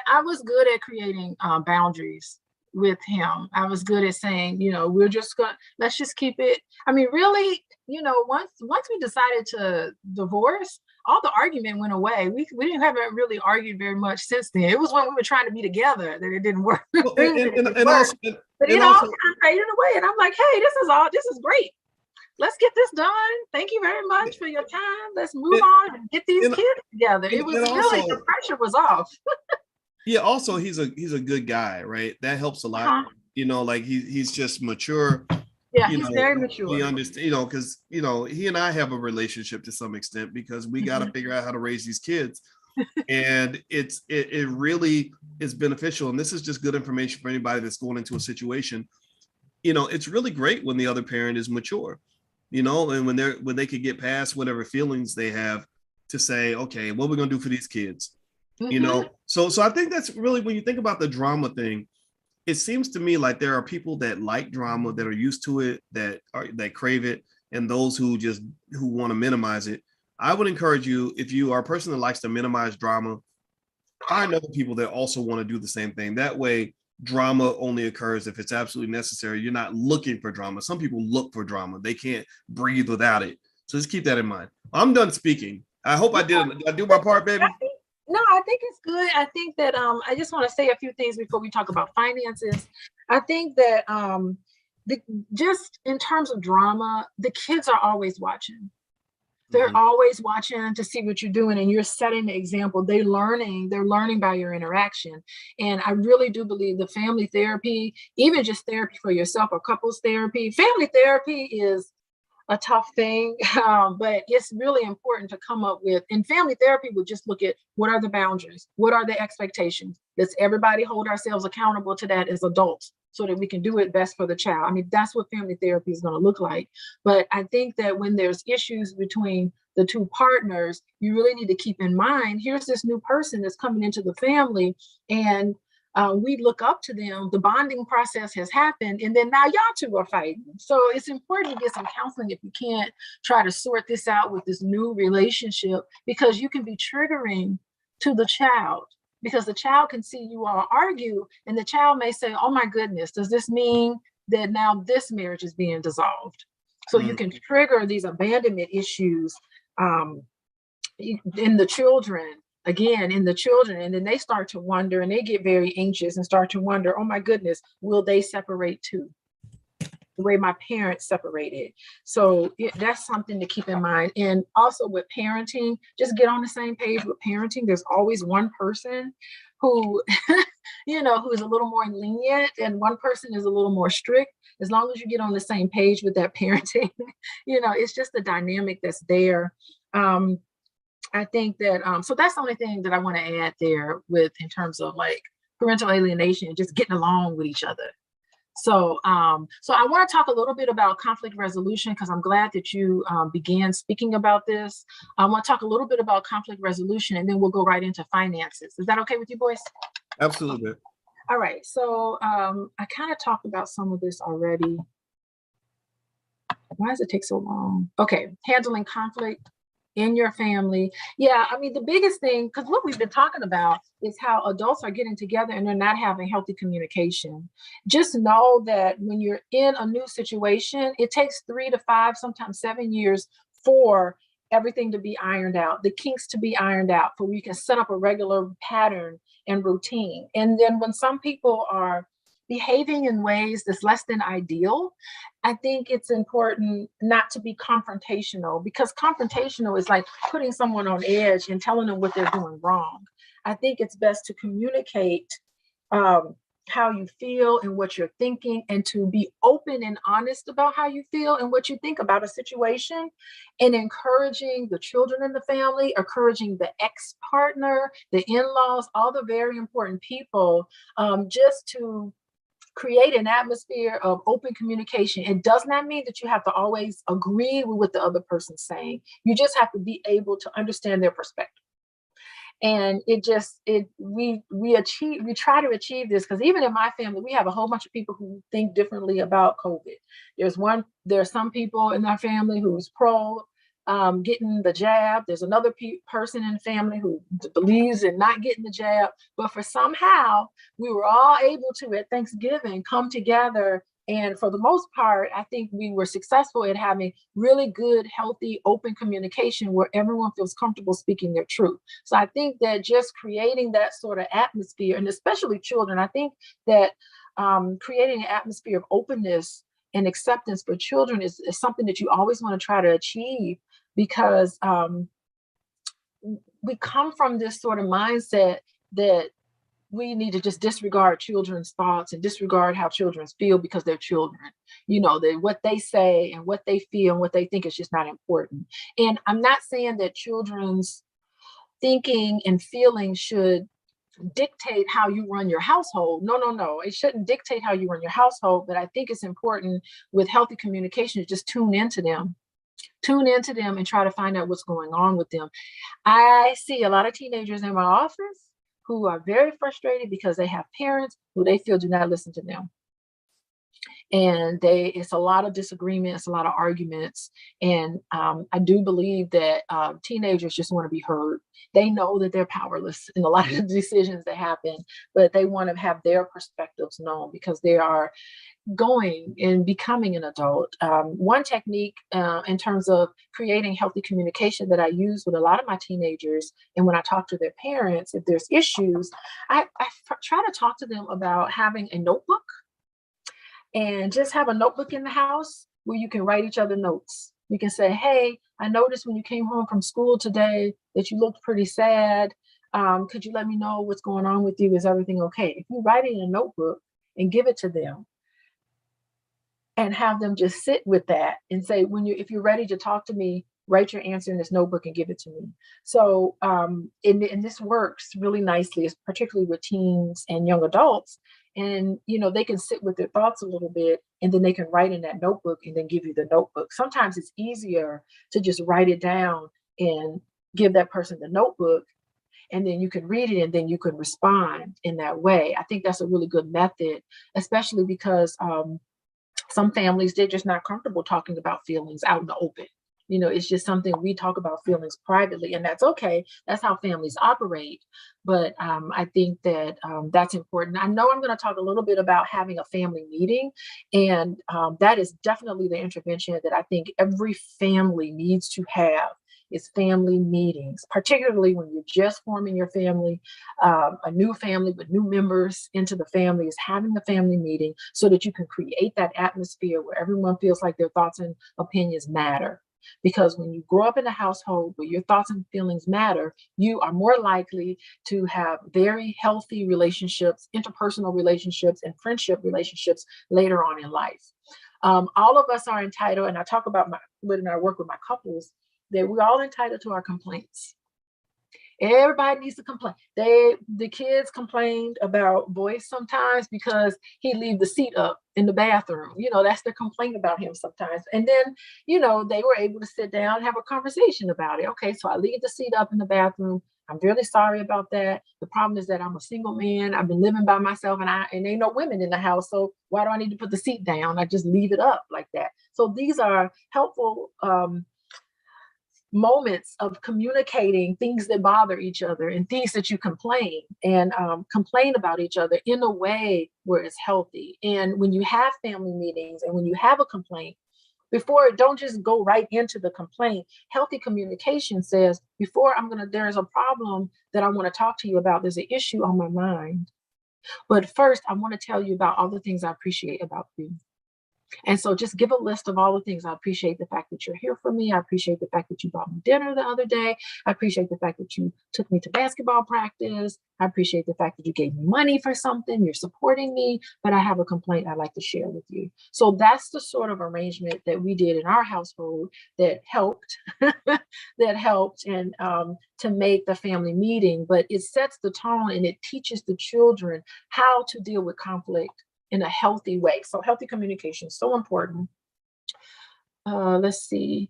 I was good at creating boundaries with him. I was good at saying, let's just keep it. I mean, really, once we decided to divorce, all the argument went away. We haven't really argued very much since then. It was when we were trying to be together that it didn't work. Well, and also, but it all also kind of faded away. And I'm like, hey, this is great. Let's get this done. Thank you very much for your time. Let's move on and get these kids together. It was really, the pressure was off. Yeah, also he's a good guy, right? That helps a lot. Like he's just mature. Yeah, he's very mature. He understands, because he and I have a relationship to some extent because we got to figure out how to raise these kids. And it really is beneficial. And this is just good information for anybody that's going into a situation. It's really great when the other parent is mature, and when they could get past whatever feelings they have to say, okay, what are we gonna do for these kids? So I think that's really, when you think about the drama thing, it seems to me like there are people that like drama, that are used to it, that crave it, and those who want to minimize it. I would encourage you, if you are a person that likes to minimize drama, find other people that also want to do the same thing. That way, drama only occurs if it's absolutely necessary. You're not looking for drama. Some people look for drama. They can't breathe without it. So just keep that in mind. I'm done speaking. I hope I did my part, baby. No, I think it's good. I think that I just want to say a few things before we talk about finances. I think that just in terms of drama, the kids are always watching. They're always watching to see what you're doing, and you're setting the example. They're learning by your interaction. And I really do believe the family therapy, even just therapy for yourself or couples therapy, family therapy is a tough thing, but it's really important to come up with. And family therapy would just look at, what are the boundaries? What are the expectations? Let's everybody hold ourselves accountable to that as adults so that we can do it best for the child. I mean, that's what family therapy is going to look like. But I think that when there's issues between the two partners, you really need to keep in mind, here's this new person that's coming into the family, and we look up to them. The bonding process has happened, and then now y'all two are fighting. So it's important to get some counseling if you can't try to sort this out with this new relationship, because you can be triggering to the child, because the child can see you all argue, and the child may say, oh my goodness, does this mean that now this marriage is being dissolved? So you can trigger these abandonment issues in the children. And then they start to wonder, and they get very anxious and start to wonder, oh my goodness, will they separate too? The way my parents separated. So that's something to keep in mind. And also with parenting, just get on the same page with parenting. There's always one person who, who is a little more lenient, and one person is a little more strict. As long as you get on the same page with that parenting, it's just the dynamic that's there. I think that, so that's the only thing that I want to add there in terms of like parental alienation, just getting along with each other. So I want to talk a little bit about conflict resolution, because I'm glad that you began speaking about this. I want to talk a little bit about conflict resolution, and then we'll go right into finances. Is that okay with you, Boyce? Absolutely. All right. So I kind of talked about some of this already. Why does it take so long? Okay. Handling conflict in your family. Yeah, I mean, the biggest thing, because what we've been talking about is how adults are getting together and they're not having healthy communication. Just know that when you're in a new situation, it takes 3 to 5, sometimes 7 years for everything to be ironed out, the kinks to be ironed out, for you can set up a regular pattern and routine. And then when some people are behaving in ways that's less than ideal, I think it's important not to be confrontational, because confrontational is like putting someone on edge and telling them what they're doing wrong. I think it's best to communicate um, how you feel and what you're thinking, and to be open and honest about how you feel and what you think about a situation, and encouraging the children in the family, encouraging the ex-partner, the in-laws, all the very important people, just to create an atmosphere of open communication. It does not mean that you have to always agree with what the other person's saying. You just have to be able to understand their perspective. And we try to achieve this, because even in my family, we have a whole bunch of people who think differently about COVID. There's some people in our family who's pro getting the jab. There's another person in the family who believes in not getting the jab. But for somehow, we were all able to, at Thanksgiving, come together. And for the most part, I think we were successful at having really good, healthy, open communication where everyone feels comfortable speaking their truth. So I think that just creating that sort of atmosphere, and especially children, I think that creating an atmosphere of openness and acceptance for children is something that you always want to try to achieve, because we come from this sort of mindset that we need to just disregard children's thoughts and disregard how children feel because they're children. What they say and what they feel and what they think is just not important. And I'm not saying that children's thinking and feeling should dictate how you run your household. No, no, no. It shouldn't dictate how you run your household. But I think it's important with healthy communication to just tune into them and try to find out what's going on with them. I see a lot of teenagers in my office who are very frustrated because they have parents who they feel do not listen to them. And it's a lot of disagreement, it's a lot of arguments. And I do believe that teenagers just want to be heard. They know that they're powerless in a lot of the decisions that happen, but they want to have their perspectives known because they are going and becoming an adult. One technique in terms of creating healthy communication that I use with a lot of my teenagers, and when I talk to their parents, if there's issues, I try to talk to them about having a notebook, and just have a notebook in the house where you can write each other notes. You can say, hey, I noticed when you came home from school today that you looked pretty sad. Could you let me know what's going on with you? Is everything okay? If you write it in a notebook and give it to them, and have them just sit with that and say, if you're ready to talk to me, write your answer in this notebook and give it to me. So, and this works really nicely, particularly with teens and young adults. And, they can sit with their thoughts a little bit, and then they can write in that notebook and then give you the notebook. Sometimes it's easier to just write it down and give that person the notebook, and then you can read it and then you can respond in that way. I think that's a really good method, especially because some families, they're just not comfortable talking about feelings out in the open. It's just something we talk about feelings privately, and that's okay. That's how families operate. But I think that that's important. I know I'm going to talk a little bit about having a family meeting, and that is definitely the intervention that I think every family needs to have, is family meetings, particularly when you're just forming your family, a new family with new members into the family, is having the family meeting so that you can create that atmosphere where everyone feels like their thoughts and opinions matter. Because when you grow up in a household where your thoughts and feelings matter, you are more likely to have very healthy relationships, interpersonal relationships, and friendship relationships later on in life. All of us are entitled, and I talk about when I work with my couples, that we're all entitled to our complaints. Everybody needs to complain. The kids complained about Boyce sometimes because he leave the seat up in the bathroom. That's their complaint about him sometimes. And then, they were able to sit down and have a conversation about it. Okay, so I leave the seat up in the bathroom. I'm really sorry about that. The problem is that I'm a single man. I've been living by myself, and ain't no women in the house. So why do I need to put the seat down? I just leave it up like that. So these are helpful moments of communicating things that bother each other and things that you complain about each other in a way where it's healthy. And when you have family meetings and when you have a complaint, don't just go right into the complaint. Healthy communication says, there's a problem that I want to talk to you about. There's an issue on my mind. But first, I want to tell you about all the things I appreciate about you. And so just give a list of all the things. I appreciate the fact that you're here for me. I appreciate the fact that you bought me dinner the other day. I appreciate the fact that you took me to basketball practice. I appreciate the fact that you gave me money for something. You're supporting me, but I have a complaint I'd like to share with you. So that's the sort of arrangement that we did in our household that helped, that helped and to make the family meeting. But it sets the tone and it teaches the children how to deal with conflict in a healthy way. So healthy communication is so important. Let's see.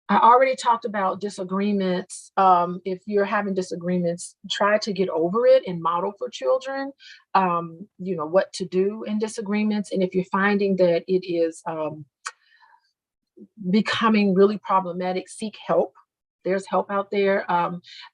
I already talked about disagreements. If you're having disagreements, try to get over it and model for children, what to do in disagreements. And if you're finding that it is becoming really problematic, seek help. There's help out there.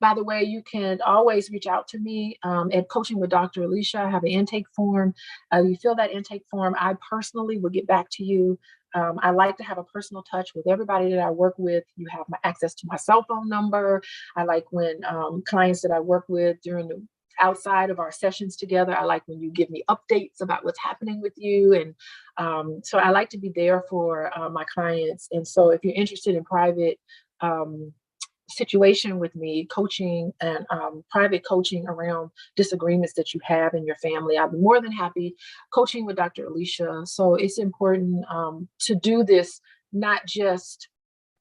By the way, you can always reach out to me at Coaching with Dr. Alicia. I have an intake form. You fill that intake form. I personally will get back to you. I like to have a personal touch with everybody that I work with. You have my access to my cell phone number. I like when clients that I work with during the outside of our sessions together, I like when you give me updates about what's happening with you. And so I like to be there for my clients. And so if you're interested in private situation with me, coaching and private coaching around disagreements that you have in your family, I'll be more than happy. Coaching with Dr. Alicia. So it's important to do this, not just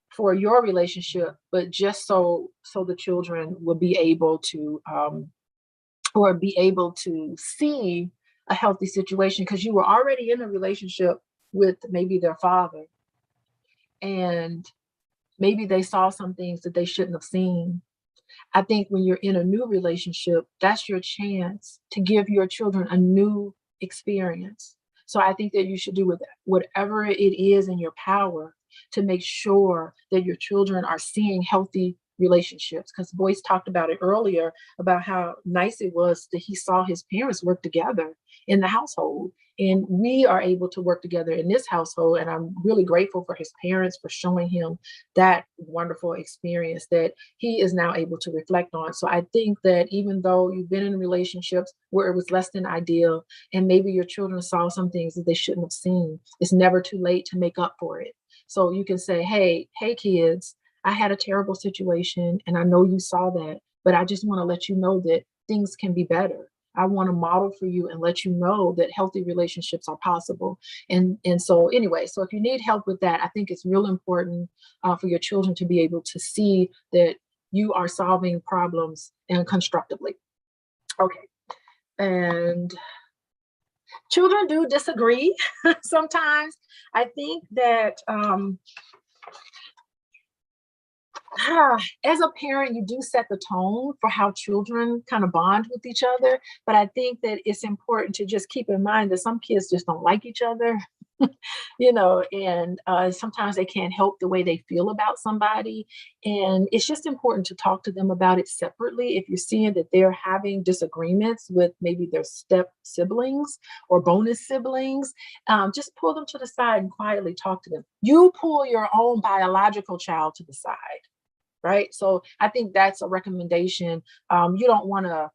for your relationship, but just so the children will be able to or be able to see a healthy situation, because you were already in a relationship with maybe their father, and maybe they saw some things that they shouldn't have seen. I think when you're in a new relationship, that's your chance to give your children a new experience. So I think that you should do with whatever it is in your power to make sure that your children are seeing healthy relationships. Because Boyce talked about it earlier, about how nice it was that he saw his parents work together in the household. And we are able to work together in this household. And I'm really grateful for his parents for showing him that wonderful experience that he is now able to reflect on. So I think that even though you've been in relationships where it was less than ideal, and maybe your children saw some things that they shouldn't have seen, it's never too late to make up for it. So you can say, hey kids, I had a terrible situation and I know you saw that, but I just want to let you know that things can be better. I want to model for you and let you know that healthy relationships are possible. And so anyway, so if you need help with that, I think it's real important for your children to be able to see that you are solving problems and constructively. Okay. And children do disagree sometimes. I think that as a parent, you do set the tone for how children kind of bond with each other. But I think that it's important to just keep in mind that some kids just don't like each other, and sometimes they can't help the way they feel about somebody. And it's just important to talk to them about it separately. If you're seeing that they're having disagreements with maybe their step siblings or bonus siblings, just pull them to the side and quietly talk to them. You pull your own biological child to the side. Right. So I think that's a recommendation. You don't want to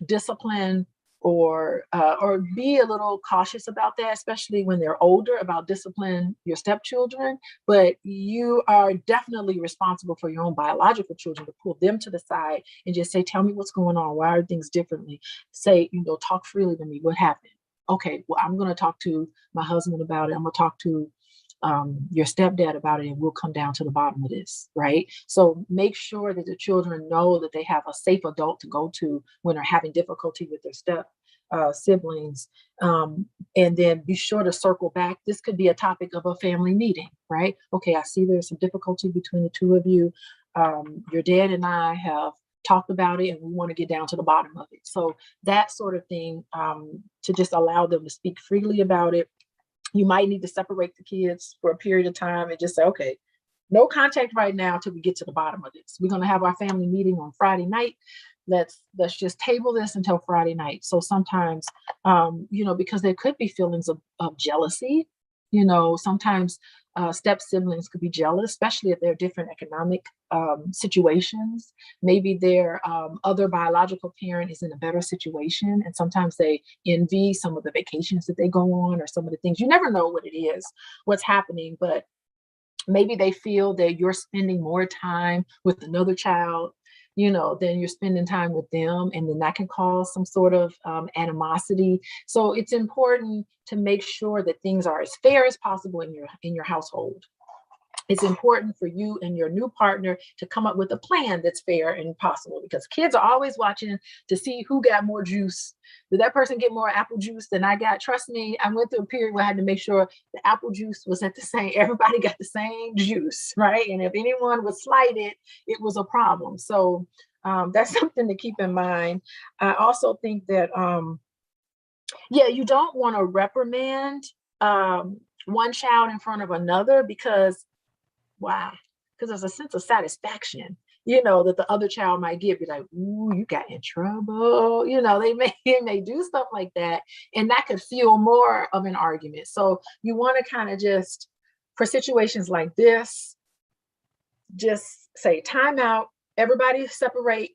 discipline or be a little cautious about that, especially when they're older, about discipline your stepchildren. But you are definitely responsible for your own biological children, to pull them to the side and just say, tell me what's going on. Why are things differently? Say, talk freely to me. What happened? Okay, well, I'm going to talk to my husband about it. I'm going to talk to your stepdad about it, and we'll come down to the bottom of this, right? So make sure that the children know that they have a safe adult to go to when they're having difficulty with their step siblings. And then be sure to circle back. This could be a topic of a family meeting, right? Okay, I see there's some difficulty between the two of you. Your dad and I have talked about it, and we want to get down to the bottom of it. So that sort of thing, to just allow them to speak freely about it. You might need to separate the kids for a period of time and just say, okay, no contact right now till we get to the bottom of this. We're going to have our family meeting on Friday night. Let's just table this until Friday night. So sometimes, because there could be feelings of jealousy You know, sometimes step siblings could be jealous, especially if they're different economic situations. Maybe their other biological parent is in a better situation, and sometimes they envy some of the vacations that they go on or some of the things. You never know what it is, what's happening, but maybe they feel that you're spending more time with another child, you know, than you're spending time with them, and then that can cause some sort of animosity. So it's important to make sure that things are as fair as possible in your household. It's important for you and your new partner to come up with a plan that's fair and possible, because kids are always watching to see who got more juice. Did that person get more apple juice than I got? Trust me, I went through a period where I had to make sure the apple juice was at the same, everybody got the same juice, right? And if anyone was slighted, it was a problem. So that's something to keep in mind. I also think that, yeah, you don't want to reprimand one child in front of another, because wow, because there's a sense of satisfaction, you know, that the other child might give you, like, ooh, you got in trouble. You know, they may do stuff like that, and that could fuel more of an argument. So you want to kind of just, for situations like this, just say, time out, everybody separate.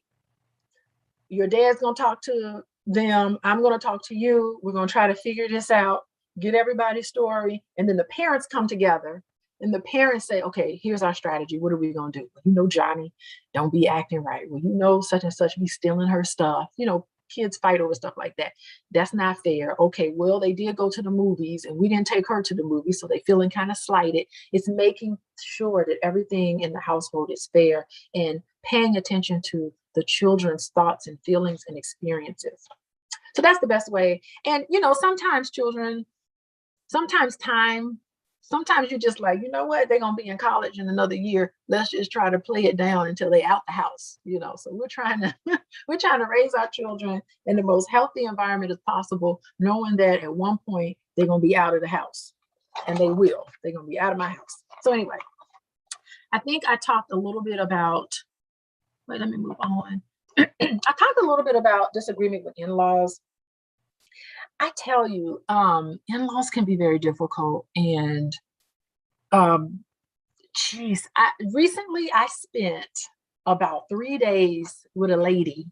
Your dad's gonna talk to them. I'm gonna talk to you. We're gonna try to figure this out, get everybody's story, and then the parents come together. And the parents say, okay, here's our strategy. What are we going to do? You know, Johnny, don't be acting right. Well, you know, such and such be stealing her stuff. You know, kids fight over stuff like that. That's not fair. Okay, well, they did go to the movies and we didn't take her to the movies, so they feeling kind of slighted. It's making sure that everything in the household is fair and paying attention to the children's thoughts and feelings and experiences. So that's the best way. And, you know, sometimes children, sometimes time, sometimes you're just like, you know what, they're going to be in college in another year. Let's just try to play it down until they out the house, you know. So we're trying to we're trying to raise our children in the most healthy environment as possible, knowing that at one point they're going to be out of the house, and they will. They're going to be out of my house. So anyway, I think I talked a little bit about, wait, let me move on. I talked a little bit about disagreement with in-laws. I tell you, in-laws can be very difficult. And um, geez, recently I spent about 3 days with a lady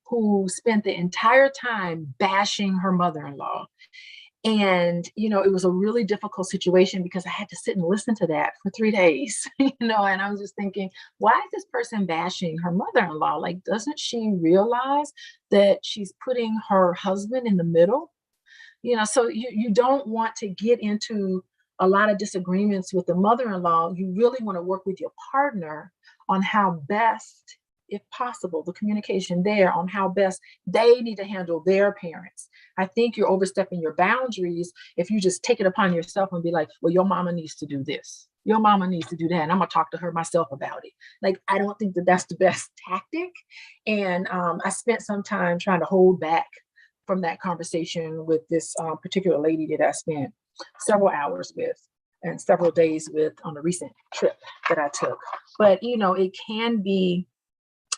who spent the entire time bashing her mother-in-law. And, you know, it was a really difficult situation because I had to sit and listen to that for 3 days, you know, and I was just thinking, why is this person bashing her mother-in-law? Like, doesn't she realize that she's putting her husband in the middle? You know, so you don't want to get into a lot of disagreements with the mother-in-law. You really want to work with your partner on how best, if possible, the communication there on how best they need to handle their parents. I think you're overstepping your boundaries if you just take it upon yourself and be like, well, your mama needs to do this, your mama needs to do that, and I'm gonna talk to her myself about it. Like, I don't think that that's the best tactic. And I spent some time trying to hold back from that conversation with this particular lady that I spent several hours with and several days with on a recent trip that I took. But, you know, it can be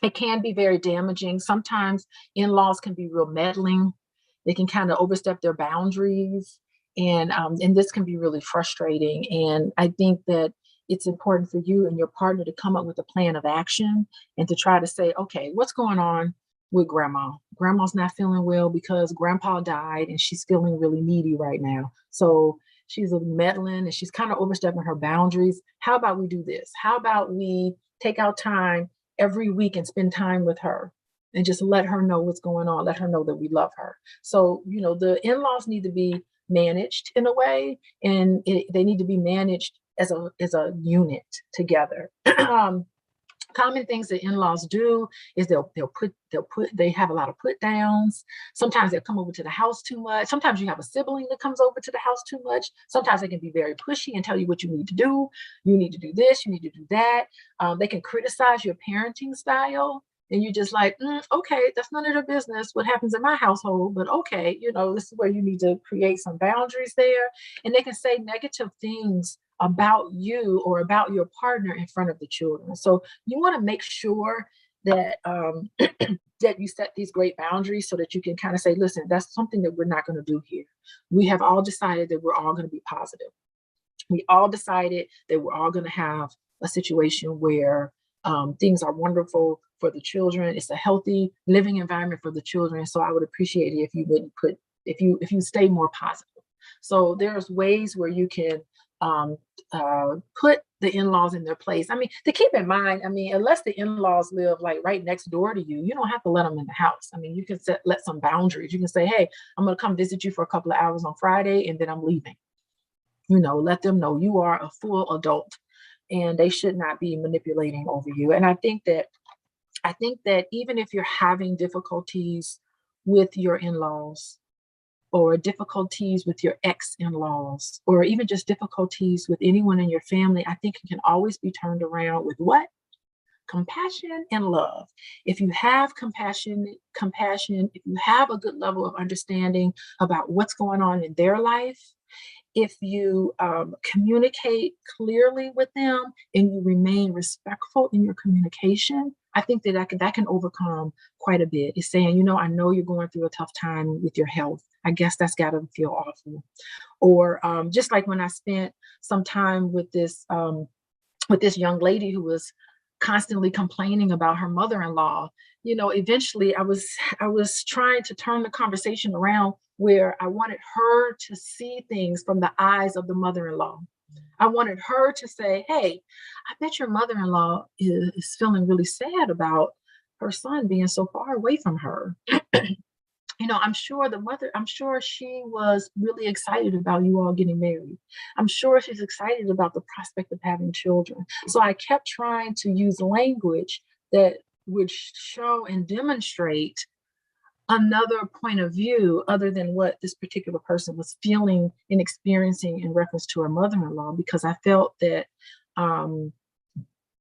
very damaging. Sometimes in-laws can be real meddling. They can kind of overstep their boundaries, and this can be really frustrating. And I think that it's important for you and your partner to come up with a plan of action and to try to say, okay, what's going on with grandma? Grandma's not feeling well because grandpa died and she's feeling really needy right now. So she's meddling and she's kind of overstepping her boundaries. How about we do this? How about we take out time every week and spend time with her and just let her know what's going on, let her know that we love her. So, you know, the in-laws need to be managed in a way, and they need to be managed as a unit together. Common things that in-laws do is they have a lot of put downs. Sometimes they'll come over to the house too much. Sometimes you have a sibling that comes over to the house too much. Sometimes they can be very pushy and tell you what you need to do. You need to do this, you need to do that. They can criticize your parenting style, and you're just like, okay, that's none of their business what happens in my household, but okay, you know, this is where you need to create some boundaries there. And they can say negative things about you or about your partner in front of the children. So you want to make sure that that you set these great boundaries so that you can kind of say, listen, that's something that we're not going to do here. We have all decided that we're all going to be positive. We all decided that we're all going to have a situation where things are wonderful for the children. It's a healthy living environment for the children. So I would appreciate it if you wouldn't if you stay more positive. So there's ways where you can put the in-laws in their place. I mean, to keep in mind, I mean, unless the in-laws live like right next door to you, you don't have to let them in the house. I mean, you can let some boundaries. You can say, hey, I'm going to come visit you for a couple of hours on Friday, and then I'm leaving. Let them know you are a full adult and they should not be manipulating over you. And I think that even if you're having difficulties with your in-laws, or difficulties with your ex-in-laws, or even just difficulties with anyone in your family, I think it can always be turned around with what? Compassion and love. If you have compassion, if you have a good level of understanding about what's going on in their life, if you communicate clearly with them and you remain respectful in your communication, I think that can overcome quite a bit. It's saying, I know you're going through a tough time with your health. I guess that's got to feel awful. Or just like when I spent some time with this young lady who was constantly complaining about her mother-in-law, eventually I was trying to turn the conversation around where I wanted her to see things from the eyes of the mother-in-law. I wanted her to say, hey, I bet your mother-in-law is feeling really sad about her son being so far away from her. I'm sure she was really excited about you all getting married. I'm sure she's excited about the prospect of having children. So I kept trying to use language that would show and demonstrate another point of view other than what this particular person was feeling and experiencing in reference to her mother-in-law, because I felt that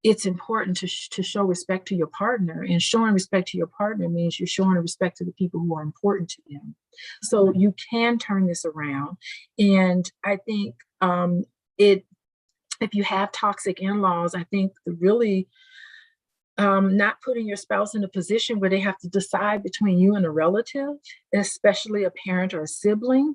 it's important to show respect to your partner, and showing respect to your partner means you're showing respect to the people who are important to them. So you can turn this around. And I think if you have toxic in-laws, I think really not putting your spouse in a position where they have to decide between you and a relative, especially a parent or a sibling.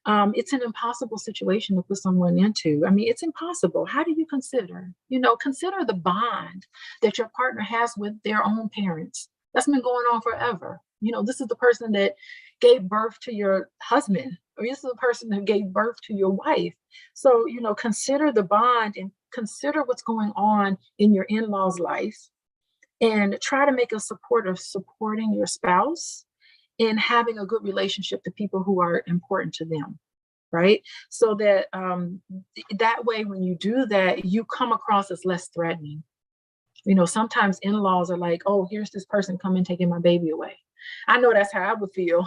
It's an impossible situation to put someone into. I mean, it's impossible. How do you consider the bond that your partner has with their own parents? That's been going on forever. This is the person that gave birth to your husband, or this is the person who gave birth to your wife. So, consider the bond and consider what's going on in your in-laws' life, and try to make a support of supporting your spouse and having a good relationship to people who are important to them, right? So that that way, when you do that, you come across as less threatening. Sometimes in-laws are like, oh, here's this person coming taking my baby away. I know that's how I would feel.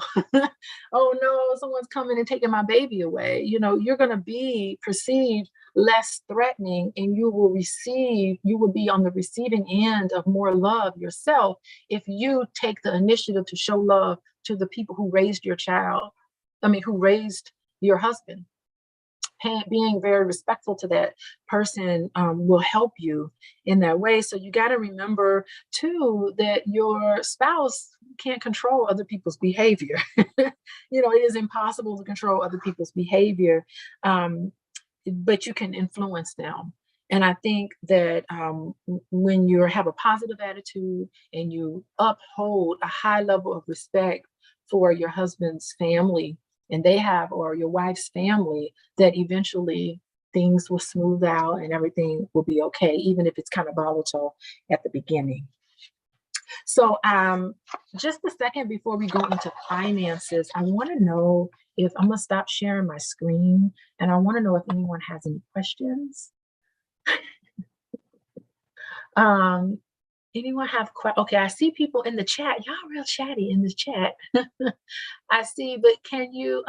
Oh no, someone's coming and taking my baby away. You're going to be perceived less threatening, and you will be on the receiving end of more love yourself if you take the initiative to show love to the people who raised your child. Who raised your husband. Being very respectful to that person will help you in that way. So you got to remember too that your spouse can't control other people's behavior. It is impossible to control other people's behavior, but you can influence them. And I think that when you have a positive attitude and you uphold a high level of respect for your husband's family, and or your wife's family, that eventually things will smooth out and everything will be okay, even if it's kind of volatile at the beginning. So just a second before we go into finances, I want to know if I'm going to stop sharing my screen, and I want to know if anyone has any questions. Anyone have questions? Okay, I see people in the chat. Y'all real chatty in the chat. I see, but can you,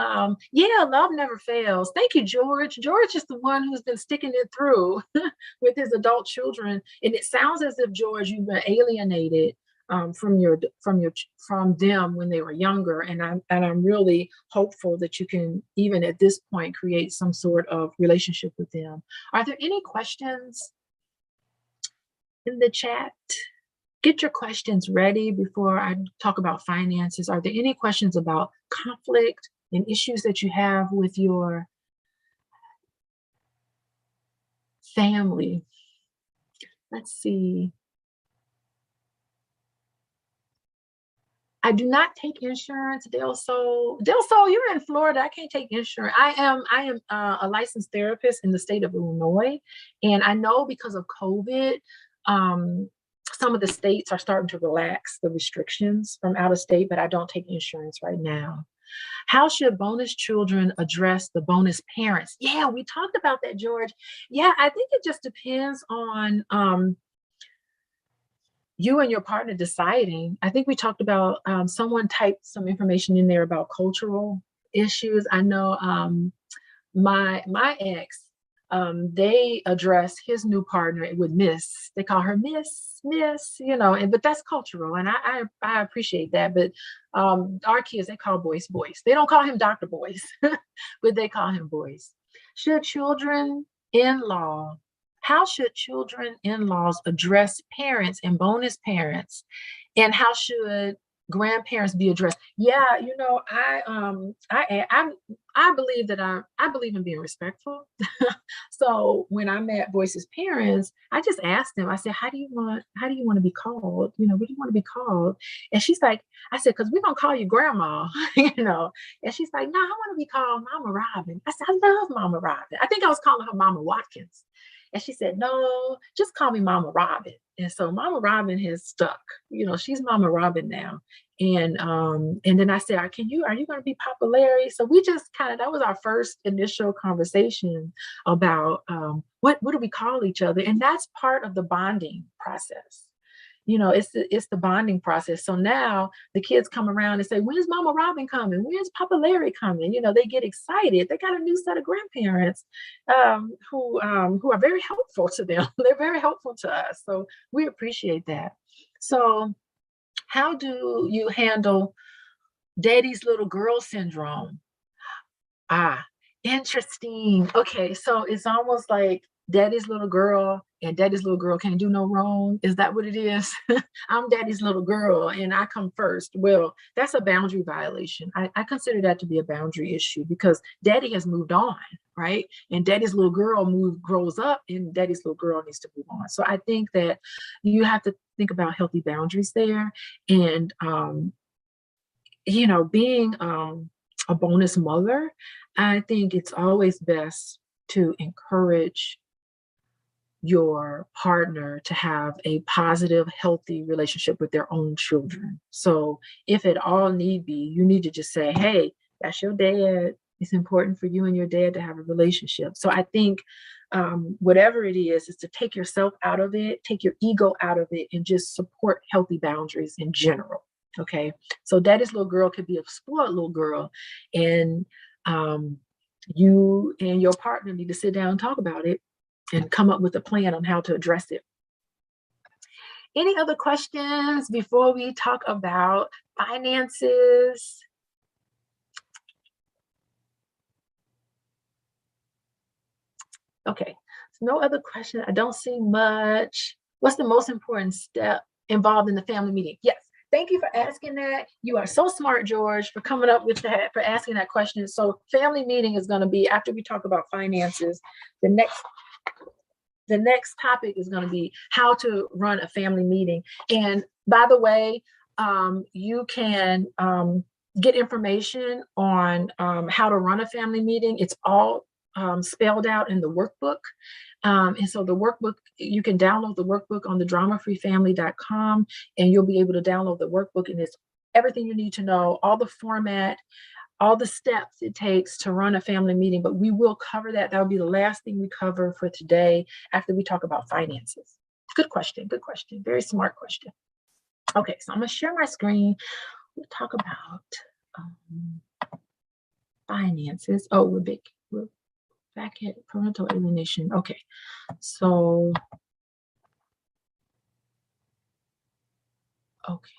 yeah, love never fails. Thank you, George. George is the one who's been sticking it through with his adult children. And it sounds as if, George, you've been alienated from them when they were younger. And I'm really hopeful that you can, even at this point, create some sort of relationship with them. Are there any questions in the chat? Get your questions ready before I talk about finances. Are there any questions about conflict and issues that you have with your family. Let's see. I do not take insurance. Del Sol, you're in Florida. I can't take insurance. I am a licensed therapist in the state of Illinois, and I know because of COVID, some of the states are starting to relax the restrictions from out of state. But I don't take insurance right now. How should bonus children address the bonus parents? Yeah, we talked about that, George. Yeah, I think it just depends on you and your partner deciding. I think we talked about someone typed some information in there about cultural issues. I know my ex, they address his new partner with Miss. They call her Miss, you know, and but that's cultural, and I appreciate that. But our kids, they call Boyce. They don't call him Dr. Boyce, but they call him Boyce. Should children-in-law How should children-in-laws address parents and bonus parents? And how should grandparents be addressed? Yeah, you know, I believe that I believe in being respectful. So when I met Boyce's parents, I just asked them, I said, how do you want to be called? You know, what do you want to be called? And she's like, I said, because we're gonna call you grandma, you know. And she's like, no, I want to be called Mama Robin. I said, I love Mama Robin. I think I was calling her Mama Watkins. And she said, no, just call me Mama Robin. And so Mama Robin has stuck. You know, she's Mama Robin now. And then I said, are you going to be Papa Larry? So we just that was our first initial conversation about what do we call each other? And that's part of the bonding process. You know, it's the bonding process. So now the kids come around and say, when's Mama Robin coming? When's Papa Larry coming? You know, they get excited. They got a new set of grandparents who are very helpful to them. They're very helpful to us. So we appreciate that. So how do you handle daddy's little girl syndrome? Interesting. Okay, so it's almost like daddy's little girl and daddy's little girl can't do no wrong. Is that what it is? I'm daddy's little girl and I come first. Well, that's a boundary violation. I consider that to be a boundary issue because daddy has moved on, right? And daddy's little girl grows up and daddy's little girl needs to move on. So I think that you have to think about healthy boundaries there. And, you know, being a bonus mother, I think it's always best to encourage your partner to have a positive, healthy relationship with their own children. So if at all need be, you need to just say, hey, that's your dad. It's important for you and your dad to have a relationship. So I think whatever it is to take yourself out of it, take your ego out of it, and just support healthy boundaries in general. Okay. So daddy's little girl could be a spoiled little girl, and you and your partner need to sit down and talk about it and come up with a plan on how to address it. Any other questions before we talk about finances? Okay, so no other question. I don't see much. What's the most important step involved in the family meeting? Yes. Thank you for asking that. You are so smart, George, for coming up with that, for asking that question. So family meeting is going to be after we talk about finances. The next topic is going to be how to run a family meeting. And by the way, you can get information on how to run a family meeting. It's all spelled out in the workbook. And so the workbook, you can download the workbook on the dramafreefamily.com, and you'll be able to download the workbook, and it's everything you need to know, all the format, all the steps it takes to run a family meeting. But we will cover that. That'll be the last thing we cover for today after we talk about finances. Good question. Good question. Very smart question. Okay, so I'm going to share my screen. We'll talk about finances. Oh, we're back at parental alienation. Okay, so, okay.